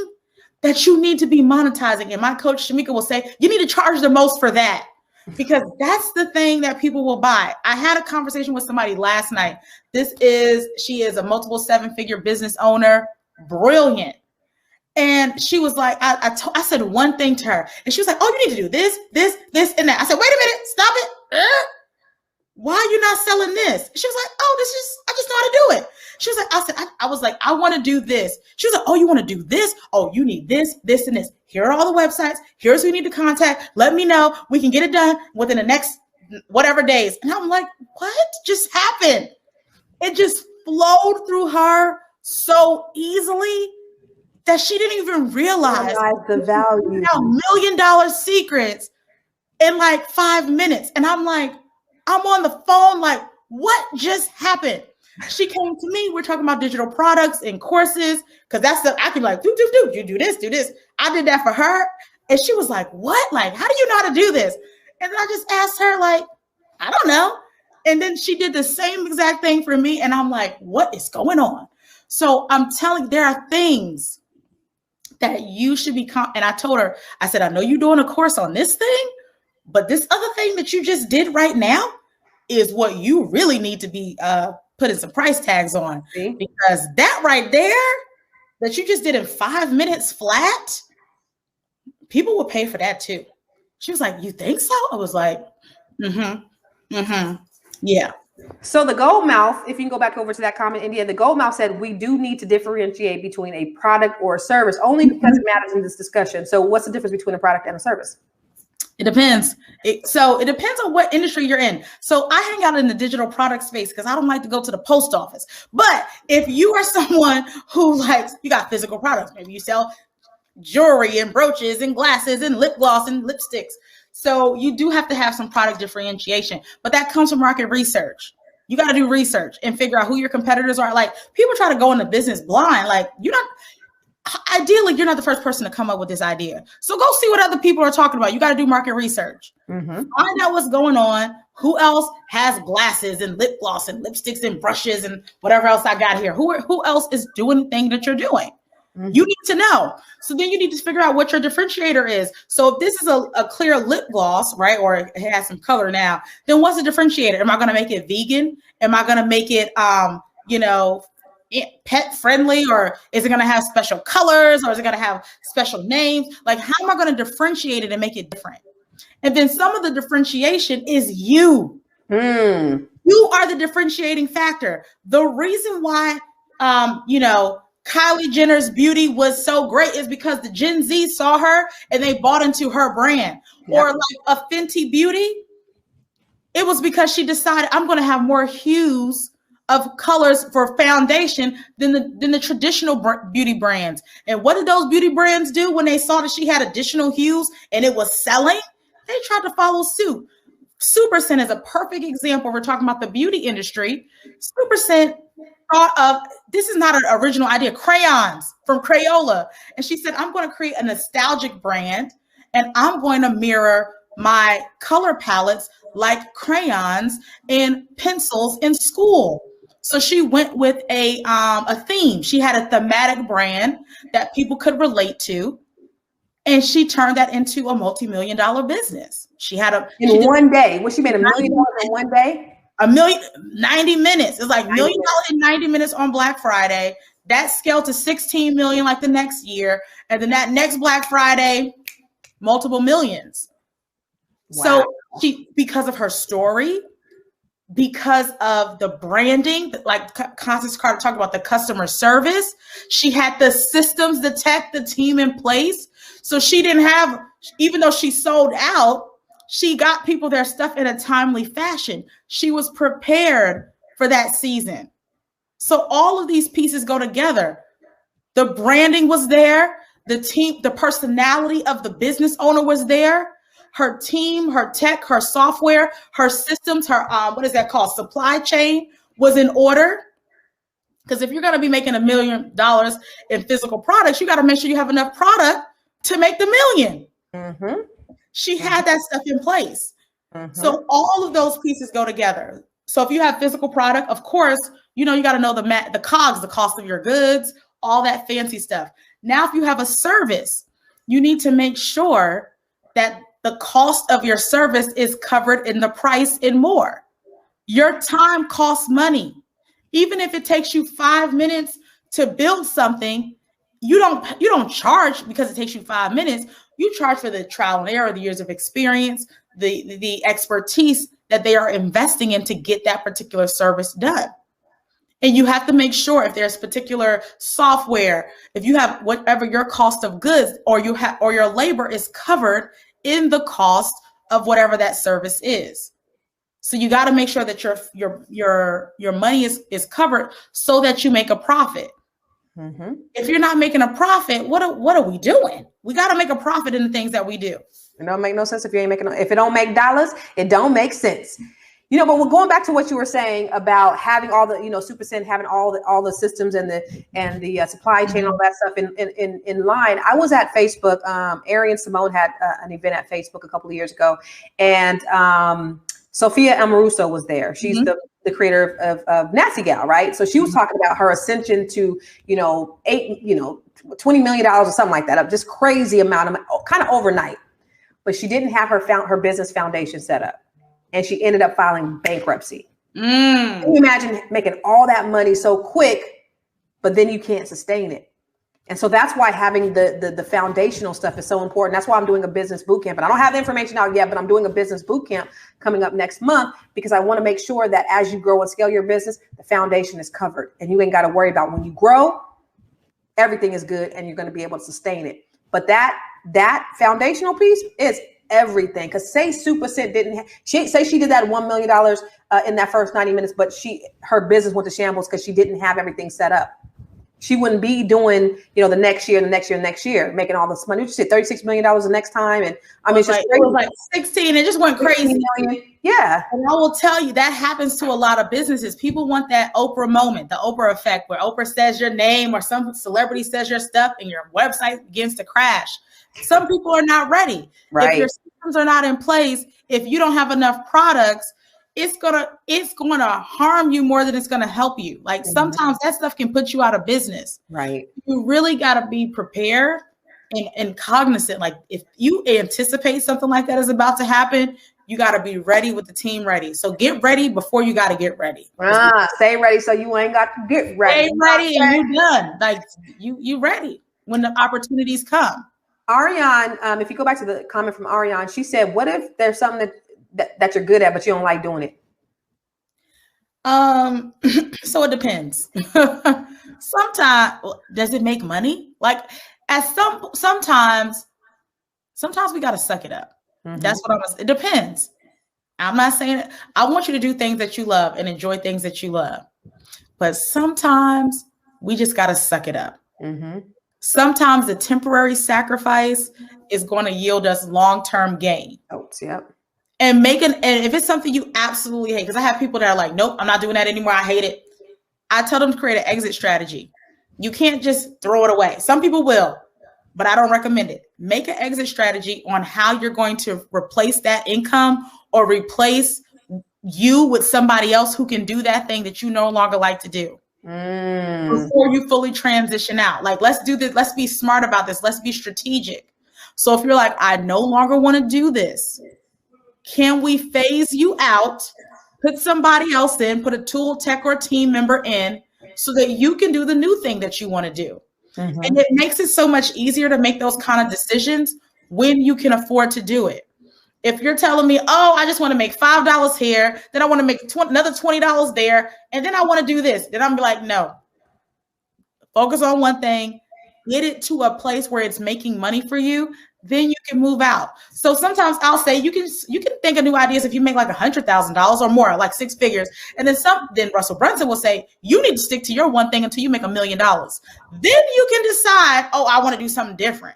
that you need to be monetizing. And my coach, Shamika, will say, you need to charge the most for that, because that's the thing that people will buy. I had a conversation with somebody last night. She is a multiple 7-figure business owner, brilliant. And she was like, I said one thing to her, and she was like, oh, you need to do this, this, and that. I said, wait a minute, stop it. Why are you not selling this? She was like, oh, I just know how to do it. She was like, I was like, I want to do this. She was like, oh, you want to do this? Oh, you need this, this, and this. Here are all the websites. Here's who you need to contact. Let me know. We can get it done within the next whatever days. And I'm like, what just happened? It just flowed through her so easily that she didn't even realize the value. $1 million secrets in like 5 minutes. And I'm like, I'm on the phone, like, what just happened? She came to me. We're talking about digital products and courses, because that's I can like, do, you do this. I did that for her. And she was like, what? Like, how do you know how to do this? And I just asked her, like, I don't know. And then she did the same exact thing for me. And I'm like, what is going on? So I'm telling you, there are things that you should be, and I told her, I said, I know you're doing a course on this thing, but this other thing that you just did right now is what you really need to be putting some price tags on. Because that right there that you just did in 5 minutes flat, people will pay for that too. She was like, you think so? I was like, yeah. So the gold mouth, if you can go back over to that comment, India, the gold mouth said, we do need to differentiate between a product or a service, only because it matters in this discussion. So what's the difference between a product and a service? It depends. It depends on what industry you're in. So I hang out in the digital product space because I don't like to go to the post office. But if you are someone who likes, you got physical products, maybe you sell jewelry and brooches and glasses and lip gloss and lipsticks. So you do have to have some product differentiation, but that comes from market research. You got to do research and figure out who your competitors are. Like, people try to go into business blind. Like, ideally, you're not the first person to come up with this idea. So go see what other people are talking about. You got to do market research. Find out what's going on. Who else has glasses and lip gloss and lipsticks and brushes and whatever else I got here? Who else is doing the thing that you're doing? You need to know. So then you need to figure out what your differentiator is. So if this is a clear lip gloss, right, or it has some color now, then what's the differentiator? Am I going to make it vegan? Am I going to make it, pet friendly, or is it going to have special colors, or is it going to have special names? Like, how am I going to differentiate it and make it different? And then some of the differentiation is you. You are the differentiating factor. The reason why, Kylie Jenner's beauty was so great is because the Gen Z saw her and they bought into her brand. Or like a Fenty Beauty. It was because she decided, I'm going to have more hues of colors for foundation than the traditional beauty brands. And what did those beauty brands do when they saw that she had additional hues and it was selling? They tried to follow suit. Supercent is a perfect example. We're talking about the beauty industry. Supercent thought of, this is not an original idea, crayons from Crayola. And she said, I'm going to create a nostalgic brand and I'm going to mirror my color palettes like crayons and pencils in school. So she went with a theme. She had a thematic brand that people could relate to. And she turned that into a multi-million-dollar business. She had in one day. Well, she made $1 million in one day. 90 minutes. It's like $1 million in 90 minutes on Black Friday. That scaled to 16 million like the next year. And then that next Black Friday, multiple millions. Wow. So she, because of her story, because of the branding, like Constance Carter talked about, the customer service, she had the systems, the tech, the team in place. So she didn't have, even though she sold out, she got people their stuff in a timely fashion. She was prepared for that season. So all of these pieces go together. The branding was there. The team, the personality of the business owner was there. Her team, her tech, her software, her systems, her, what is that called? Supply chain was in order. Because if you're going to be making $1 million in physical products, you got to make sure you have enough product to make the million. Mm-hmm. She had that stuff in place. Mm-hmm. So all of those pieces go together. So if you have physical product, of course, you know, you got to know the COGS, the cost of your goods, all that fancy stuff. Now, if you have a service, you need to make sure that the cost of your service is covered in the price and more. Your time costs money. Even if it takes you 5 minutes to build something, you don't charge because it takes you 5 minutes. You charge for the trial and error, the years of experience, the expertise that they are investing in to get that particular service done. And you have to make sure if there's particular software, if you have whatever your cost of goods or your labor is covered in the cost of whatever that service is. So you got to make sure that your money is covered so that you make a profit. Mm-hmm. If you're not making a profit, what are we doing? We got to make a profit in the things that we do. It don't make no sense if it don't make dollars, it don't make sense. You know, but we're going back to what you were saying about having all the, Supercent having all the systems and the supply chain, all that stuff in line. I was at Facebook. Ari and Simone had an event at Facebook a couple of years ago, and Sophia Amoruso was there. She's mm-hmm. the creator of Nasty Gal, right? So she was talking about her ascension to, $20 million or something like that, just crazy amount of kind of overnight. But she didn't have her business foundation set up. And she ended up filing bankruptcy. Can you imagine making all that money so quick, but then you can't sustain it? And so that's why having the foundational stuff is so important. That's why I'm doing a business boot camp. And I don't have the information out yet, but I'm doing a business boot camp coming up next month because I want to make sure that as you grow and scale your business, the foundation is covered. And you ain't got to worry about when you grow, everything is good and you're going to be able to sustain it. But that foundational piece is everything. Because say Supercent she did that $1 million in that first 90 minutes, but her business went to shambles because she didn't have everything set up. She wouldn't be doing, the next year, making all this money. She said $36 million the next time. And I mean, it was like 16. It just went crazy. Yeah. And I will tell you that happens to a lot of businesses. People want that Oprah moment, the Oprah effect, where Oprah says your name or some celebrity says your stuff and your website begins to crash. Some people are not ready. Right. If your systems are not in place, if you don't have enough products, it's gonna harm you more than it's gonna help you. Like sometimes that stuff can put you out of business. Right. You really gotta be prepared and cognizant. Like if you anticipate something like that is about to happen, you gotta be ready with the team ready. So get ready before you gotta get ready. Stay ready so you ain't got to get ready. Stay ready and you done. Like you ready when the opportunities come. Ariane, if you go back to the comment from Ariane, she said, what if there's something that you're good at, but you don't like doing it? So it depends. Sometimes, does it make money? Like sometimes we got to suck it up. Mm-hmm. That's what it depends. I'm not saying it. I want you to do things that you love and enjoy things that you love. But sometimes we just got to suck it up. Mm-hmm. Sometimes the temporary sacrifice is going to yield us long-term gain. Yep. And if it's something you absolutely hate, because I have people that are like, nope, I'm not doing that anymore. I hate it. I tell them to create an exit strategy. You can't just throw it away. Some people will, but I don't recommend it. Make an exit strategy on how you're going to replace that income or replace you with somebody else who can do that thing that you no longer like to do. Before you fully transition out. Like, let's do this. Let's be smart about this. Let's be strategic. So if you're like, I no longer want to do this, can we phase you out, put somebody else in, put a tool tech or team member in so that you can do the new thing that you want to do? Mm-hmm. And it makes it so much easier to make those kind of decisions when you can afford to do it. If you're telling me, oh, I just want to make $5 here, then I want to make another $20 there, and then I want to do this, then I'm like, no. Focus on one thing, get it to a place where it's making money for you, then you can move out. So sometimes I'll say you can think of new ideas if you make like $100,000 or more, like 6 figures. And then Russell Brunson will say, you need to stick to your one thing until you make $1 million. Then you can decide, oh, I want to do something different.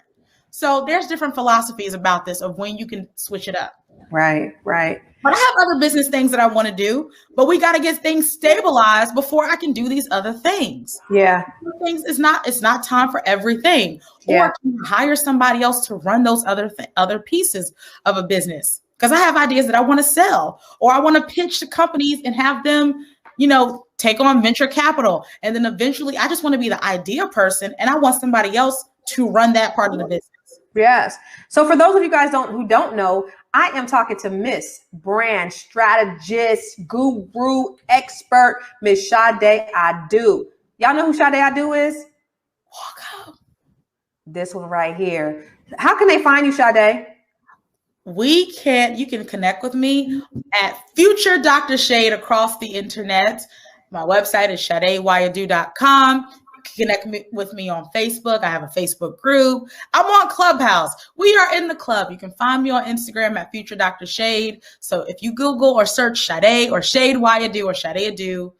So there's different philosophies about this of when you can switch it up. Right. But I have other business things that I want to do, but we got to get things stabilized before I can do these other things. Yeah. It's not time for everything. Yeah. Or can you hire somebody else to run those other pieces of a business? Because I have ideas that I want to sell, or I want to pitch to companies and have them, take on venture capital. And then eventually I just want to be the idea person and I want somebody else to run that part of the business. Yes. So for those of you guys who don't know, I am talking to Miss Brand Strategist, Guru, Expert, Miss Sade Adu. Y'all know who Sade Adu is? Walk up. This one right here. How can they find you, Sade? You can connect with me at Future Dr. Shade across the internet. My website is SadeWayadu.com. Connect with me on Facebook. I have a Facebook group. I'm on Clubhouse. We are in the club. You can find me on Instagram at Future Dr. Shade. So if you Google or search Sade or Shade Wayadu or Sade Adu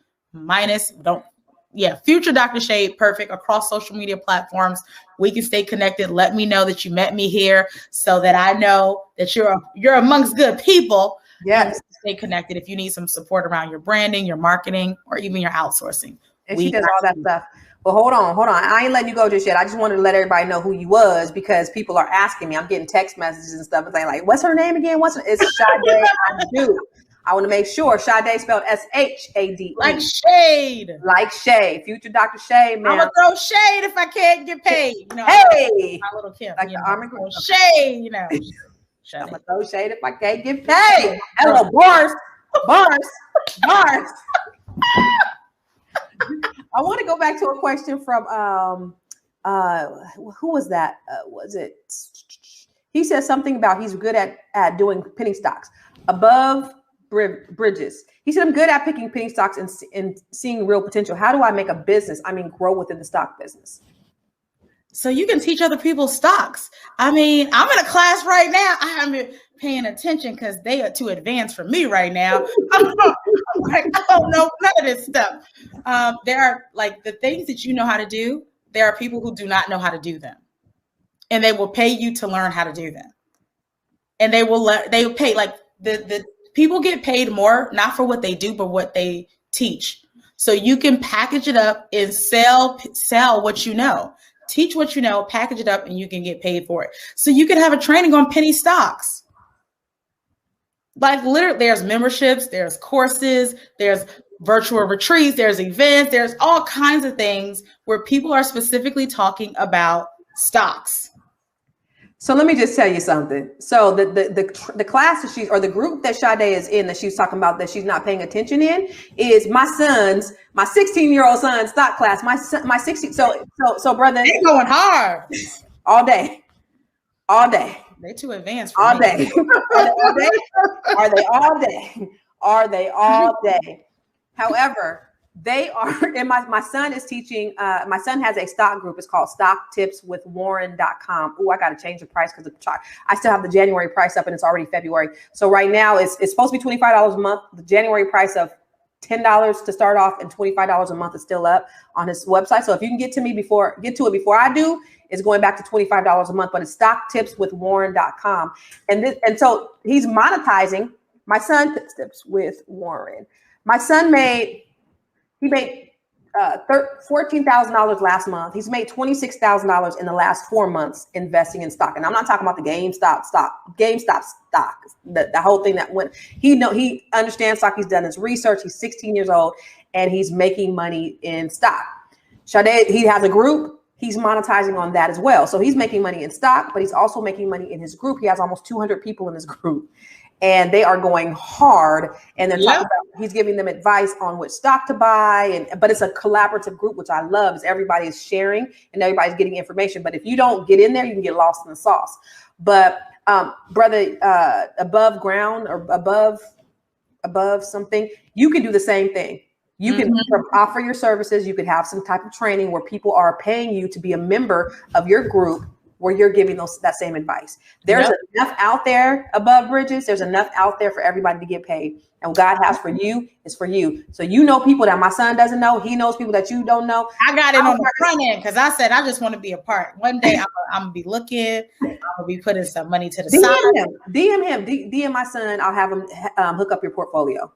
Future Dr. Shade, perfect, across social media platforms. We can stay connected. Let me know that you met me here so that I know that you're amongst good people. Yes. Stay connected if you need some support around your branding, your marketing, or even your outsourcing. And she does all that stuff. Well, hold on. I ain't letting you go just yet. I just wanted to let everybody know who you was because people are asking me. I'm getting text messages and stuff and saying like, what's her name again? It's Sade Adu. I want to make sure Sade spelled SHADE. Like shade. Like shade. Future Dr. Shade, man. I'm going to throw shade if I can't get paid. Hey. My little Kim. Like the Army Group. Shade, I'm going to throw shade if I can't get paid. Hello, bars. I want to go back to a question from who was that? He said something about he's good at doing penny stocks above bridges. He said, I'm good at picking penny stocks and seeing real potential. How do I make a business? Grow within the stock business. So you can teach other people's stocks. I'm in a class right now. I haven't paying attention because they are too advanced for me right now. I don't know none of this stuff. There are like the things that you know how to do. There are people who do not know how to do them, and they will pay you to learn how to do them. And they will pay like the people get paid more not for what they do but what they teach. So you can package it up and sell what you know. Teach what you know, package it up, and you can get paid for it. So you can have a training on penny stocks. Like literally, there's memberships, there's courses, there's virtual retreats, there's events, there's all kinds of things where people are specifically talking about stocks. So let me just tell you something. So the class that the group that Sade is in that she's talking about that she's not paying attention in is my 16-year-old son's stock class. My 16. So brother, they're going hard all day. They're too advanced for all me. Day. Are they all day? However, They are, and my son is teaching, my son has a stock group. It's called stocktipswithwarren.com. Oh, I got to change the price because I still have the January price up and it's already February. So right now it's supposed to be $25 a month. The January price of $10 to start off and $25 a month is still up on his website. So if you can get to it before I do, it's going back to $25 a month, but it's stocktipswithwarren.com. And so he's monetizing. My son tips with Warren. My son made $14,000 last month. He's made $26,000 in the last 4 months investing in stock. And I'm not talking about the GameStop stock, the whole thing that went. He understands stock. He's done his research. He's 16 years old and he's making money in stock. Sade, he has a group. He's monetizing on that as well. So he's making money in stock, but he's also making money in his group. He has almost 200 people in his group. And they are going hard, and they're talking about, he's giving them advice on which stock to buy, but it's a collaborative group, which I love, is everybody is sharing and everybody's getting information. But if you don't get in there, you can get lost in the sauce. But brother, above ground or above something, you can do the same thing. You can offer your services. You could have some type of training where people are paying you to be a member of your group, where you're giving that same advice. There's enough out there above bridges. There's enough out there for everybody to get paid. And what God has for you is for you. So you know people that my son doesn't know. He knows people that you don't know. I got it on the front end because I said I just want to be a part. One day I'm gonna be looking. I'm gonna be putting some money to the side. DM him. DM my son. I'll have him hook up your portfolio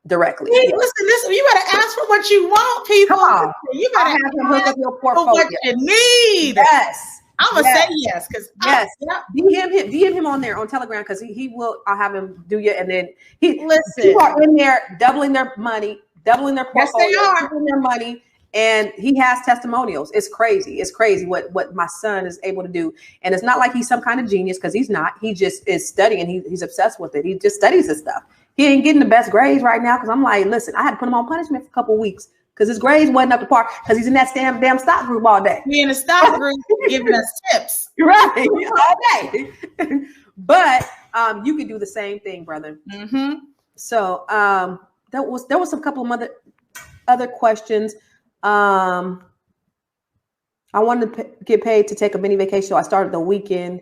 directly. Hey, listen, you better ask for what you want, people. You better have him hook up your portfolio. What you need. Yes. I'm gonna say yes because DM him on there on Telegram because he will. I'll have him do you, and then people are in there doubling their money, doubling their portfolio, doubling their money, and he has testimonials. It's crazy. It's crazy what my son is able to do, and it's not like he's some kind of genius because he's not. He just is studying. He's obsessed with it. He just studies this stuff. He ain't getting the best grades right now because I'm like, listen, I had to put him on punishment for a couple of weeks. Because his grades wasn't up to par because he's in that damn stock group all day. He in the stock group giving us tips. Right, all day. But you could do the same thing, brother. Mm-hmm. So there was some couple of other questions. I wanted to get paid to take a mini vacation. So I started the weekend,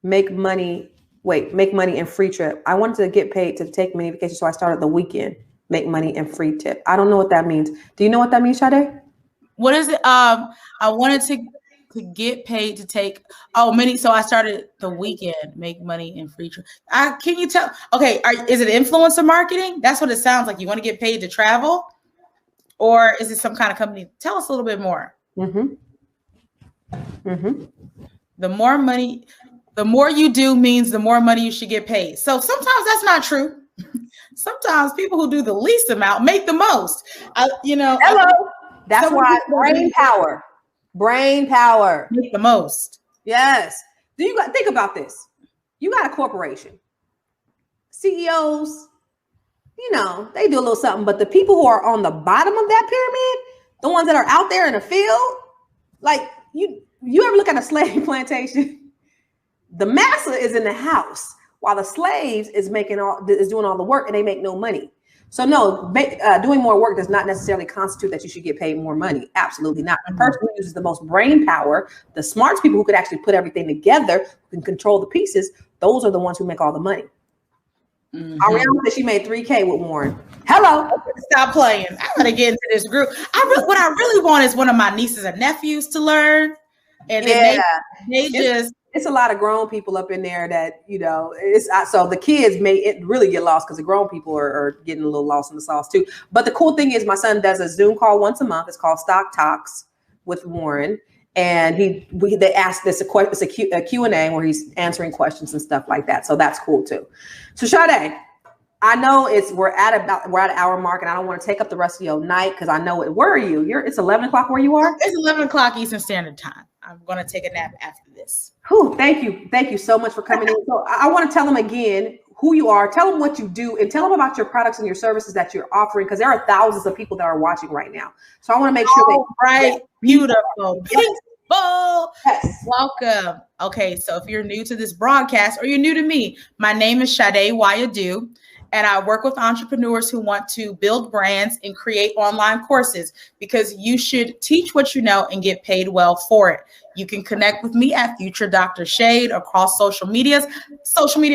make money and free trip. I wanted to get paid to take mini vacation. So I started the weekend. Make money and free tip. I don't know what that means. Do you know what that means, Sade? What is it? I wanted to get paid to take many. So I started the weekend, make money and free trip. Can you tell? Okay, is it influencer marketing? That's what it sounds like. You want to get paid to travel, or is it some kind of company? Tell us a little bit more. The more you do means the more money you should get paid. So sometimes that's not true. Sometimes people who do the least amount make the most. Hello. That's why brain power. Make the most. Yes. Think about this. You got a corporation. CEOs, they do a little something, but the people who are on the bottom of that pyramid, the ones that are out there in the field, like you ever look at a slave plantation? The massa is in the house, while the slaves is doing all the work and they make no money. So no, doing more work does not necessarily constitute that you should get paid more money. Absolutely not. The person who uses the most brain power, the smart people who could actually put everything together, who can control the pieces, those are the ones who make all the money. Ariana said she made $3K with Warren. Hello. Stop playing. I'm gonna get into this group. What I really want is one of my nieces and nephews to learn. And then it's a lot of grown people up in there that, so the kids may really get lost because the grown people are getting a little lost in the sauce too. But the cool thing is my son does a Zoom call once a month. It's called Stock Talks with Warren. And they ask this it's a Q&A where he's answering questions and stuff like that. So that's cool too. So Sade, I know we're at an hour mark and I don't want to take up the rest of your night because I know where are you? It's 11 o'clock where you are? It's 11 o'clock Eastern Standard Time. I'm going to take a nap after this. Thank you. Thank you so much for coming in. So I want to tell them again who you are, tell them what you do, and tell them about your products and your services that you're offering, because there are thousands of people that are watching right now. So I want to make sure beautiful. Yes. Welcome. Okay, so if you're new to this broadcast or you're new to me, my name is Sade Wayadu, And I work with entrepreneurs who want to build brands and create online courses, because you should teach what you know and get paid well for it. You can connect with me at Future Dr. Shade across social media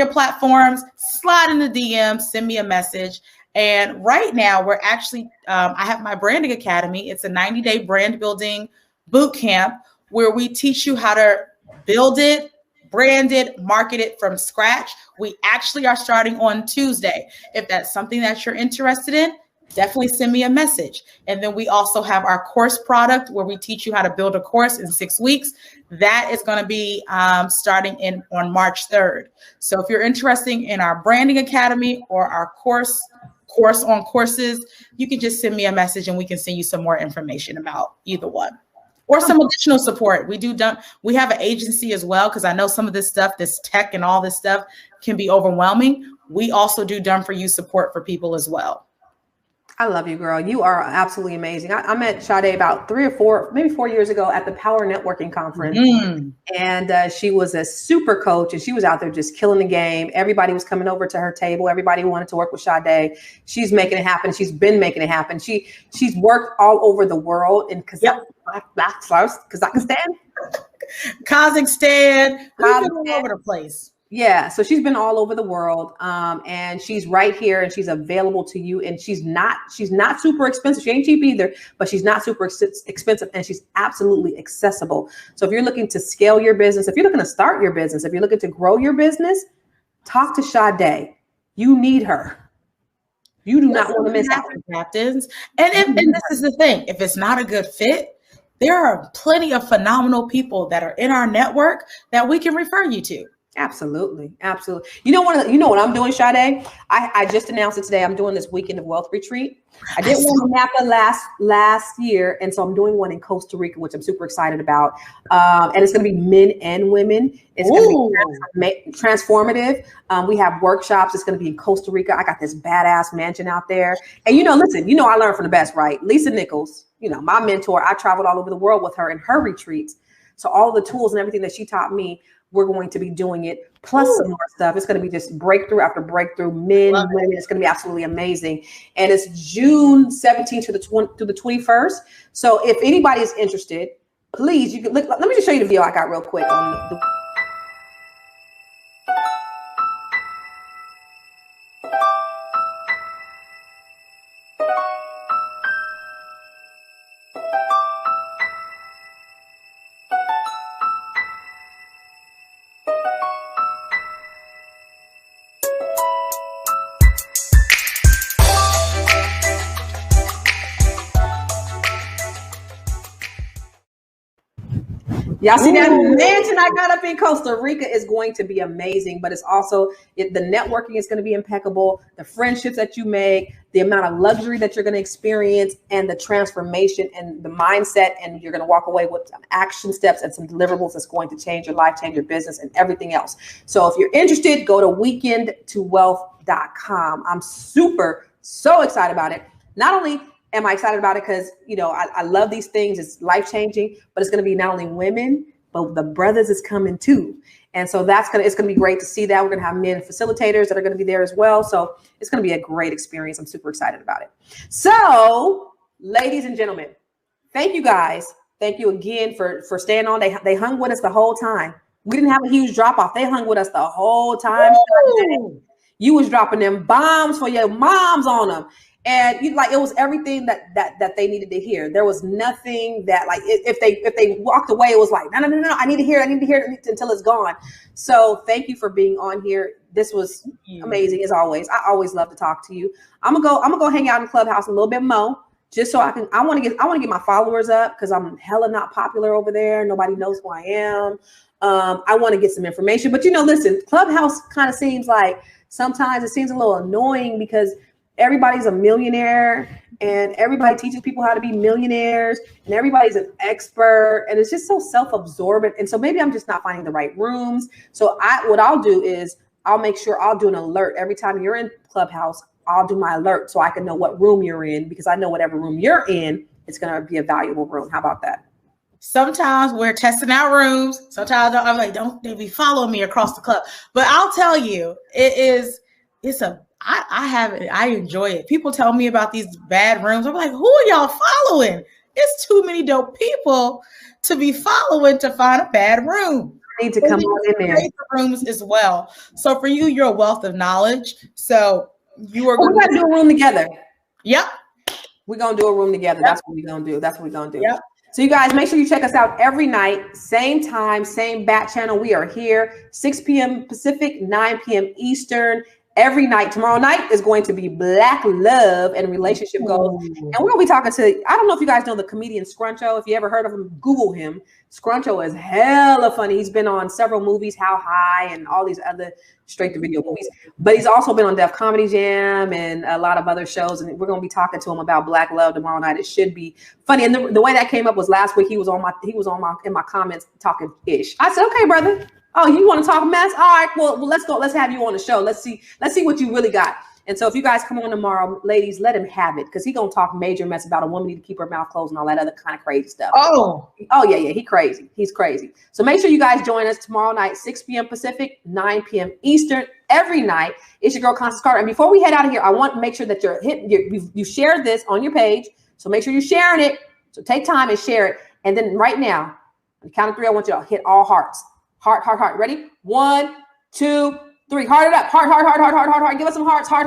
platforms. Slide in the DM, send me a message. And right now, we're actually, I have my branding academy. It's a 90-day brand building boot camp where we teach you how to build it, brand it, market it from scratch. We actually are starting on Tuesday. If that's something that you're interested in, definitely send me a message. And then we also have our course product where we teach you how to build a course in 6 weeks. That is going to be starting on March 3rd. So if you're interested in our branding academy or our course on courses, you can just send me a message and we can send you some more information about either one. Or some additional support. We have an agency as well, because I know some of this stuff, this tech and all this stuff can be overwhelming. We also do done for you support for people as well. I love you, girl. You are absolutely amazing. I met Sade about 3 or 4, maybe 4 years ago at the Power Networking Conference. And she was a super coach, and she was out there just killing the game. Everybody was coming over to her table. Everybody wanted to work with Sade. She's making it happen. She's been making it happen. She's worked all over the world in Kazakhstan. All over the place. Yeah, so she's been all over the world, and she's right here, and she's available to you. And she's not super expensive. She ain't cheap either, but she's not super expensive, and she's absolutely accessible. So if you're looking to scale your business, if you're looking to start your business, if you're looking to grow your business, talk to Sade. You need her. You do not want to miss out, captains. And this is the thing: if it's not a good fit, there are plenty of phenomenal people that are in our network that we can refer you to. Absolutely. Absolutely. You know what I'm doing, Sade? I just announced it today. I'm doing this weekend of wealth retreat. I did one in Napa last year. And so I'm doing one in Costa Rica, which I'm super excited about. And it's going to be men and women. It's going to be transformative. We have workshops. It's going to be in Costa Rica. I got this badass mansion out there. And listen, I learned from the best, right? Lisa Nichols, my mentor, I traveled all over the world with her in her retreats. So all the tools and everything that she taught me, we're going to be doing it, plus some more stuff. It's going to be just breakthrough after breakthrough, men, women. It's going to be absolutely amazing. And it's June 17th through the 21st. So if anybody is interested, please, you can look. Let me just show you the video I got real quick on the Y'all see that mansion I got up in Costa Rica is going to be amazing, but it's also, the networking is going to be impeccable. The friendships that you make, the amount of luxury that you're going to experience, and the transformation and the mindset, and you're going to walk away with some action steps and some deliverables that's going to change your life, change your business, and everything else. So if you're interested, go to weekendtowealth.com. I'm so excited about it. Not only am I excited about it because, I love these things. It's life-changing, but it's going to be not only women, but the brothers is coming too. And so it's going to be great to see that. We're going to have men facilitators that are going to be there as well. So it's going to be a great experience. I'm super excited about it. So, ladies and gentlemen, thank you guys. Thank you again for staying on. They hung with us the whole time. We didn't have a huge drop off. They hung with us the whole time. You was dropping them bombs for your moms on them. And it was everything that they needed to hear. There was nothing that if they walked away, it was like, no, I need to hear it until it's gone. So thank you for being on here. This was amazing as always. I always love to talk to you. I'm gonna go hang out in Clubhouse a little bit more, just so I want to get my followers up, because I'm hella not popular over there. Nobody knows who I am. I want to get some information, but listen, Clubhouse kind of seems like sometimes it seems a little annoying because everybody's a millionaire and everybody teaches people how to be millionaires and everybody's an expert, and it's just so self-absorbent. And so maybe I'm just not finding the right rooms. So what I'll do is I'll make sure I'll do an alert every time you're in Clubhouse. I'll do my alert so I can know what room you're in, because I know whatever room you're in, it's going to be a valuable room. How about that? Sometimes we're testing out rooms. Sometimes I'm like, don't they be following me across the club? But I'll tell you, it's a I have it. I enjoy it. People tell me about these bad rooms. I'm like, who are y'all following? It's too many dope people to be following to find a bad room. I need to come on in there. Rooms as well. So for you, you're a wealth of knowledge. So you are going to do a room together. Yep. We're going to do a room together. Yep. That's what we're going to do. That's what we're going to do. Yep. So you guys, make sure you check us out every night, same time, same bat channel. We are here, 6 p.m. Pacific, 9 p.m. Eastern. Every night. Tomorrow night is going to be Black Love and Relationship Goals. And we're going to be talking to, I don't know if you guys know the comedian Scruncho. If you ever heard of him, Google him. Scruncho is hella funny. He's been on several movies, How High and all these other straight-to-video movies. But he's also been on Def Comedy Jam and a lot of other shows. And we're going to be talking to him about Black Love tomorrow night. It should be funny. And the way that came up was last week. He was in my comments talking ish. I said, okay, brother. Oh, you want to talk mess? All right, well, let's go. Let's have you on the show. Let's see what you really got. And so if you guys come on tomorrow, ladies, let him have it, because he's going to talk major mess about a woman need to keep her mouth closed and all that other kind of crazy stuff. Oh, yeah. He crazy. He's crazy. So make sure you guys join us tomorrow night, 6 p.m. Pacific, 9 p.m. Eastern, every night. It's your girl, Constance Carter. And before we head out of here, I want to make sure that you shared this on your page. So make sure you're sharing it. So take time and share it. And then right now, on the count of 3, I want you to hit all hearts. Heart. Ready? 1, 2, 3. Heart it up. Heart. Give us some hearts. Heart.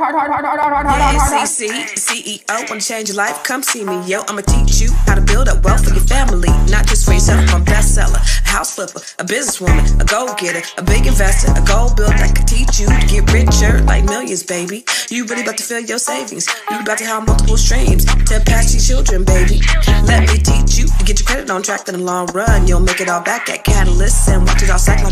CEO, want to change your life? Come see me, yo. I'ma teach you how to build up wealth for your family, not just for yourself. I'm a bestseller, a house flipper, a businesswoman, a go-getter, a big investor, a goal builder that can teach you to get richer like millions, baby. You really about to fill your savings. You about to have multiple streams to pass your children, baby. Let me teach you to get your credit on track in the long run. You'll make it all back at Catalyst and watch it all psychology.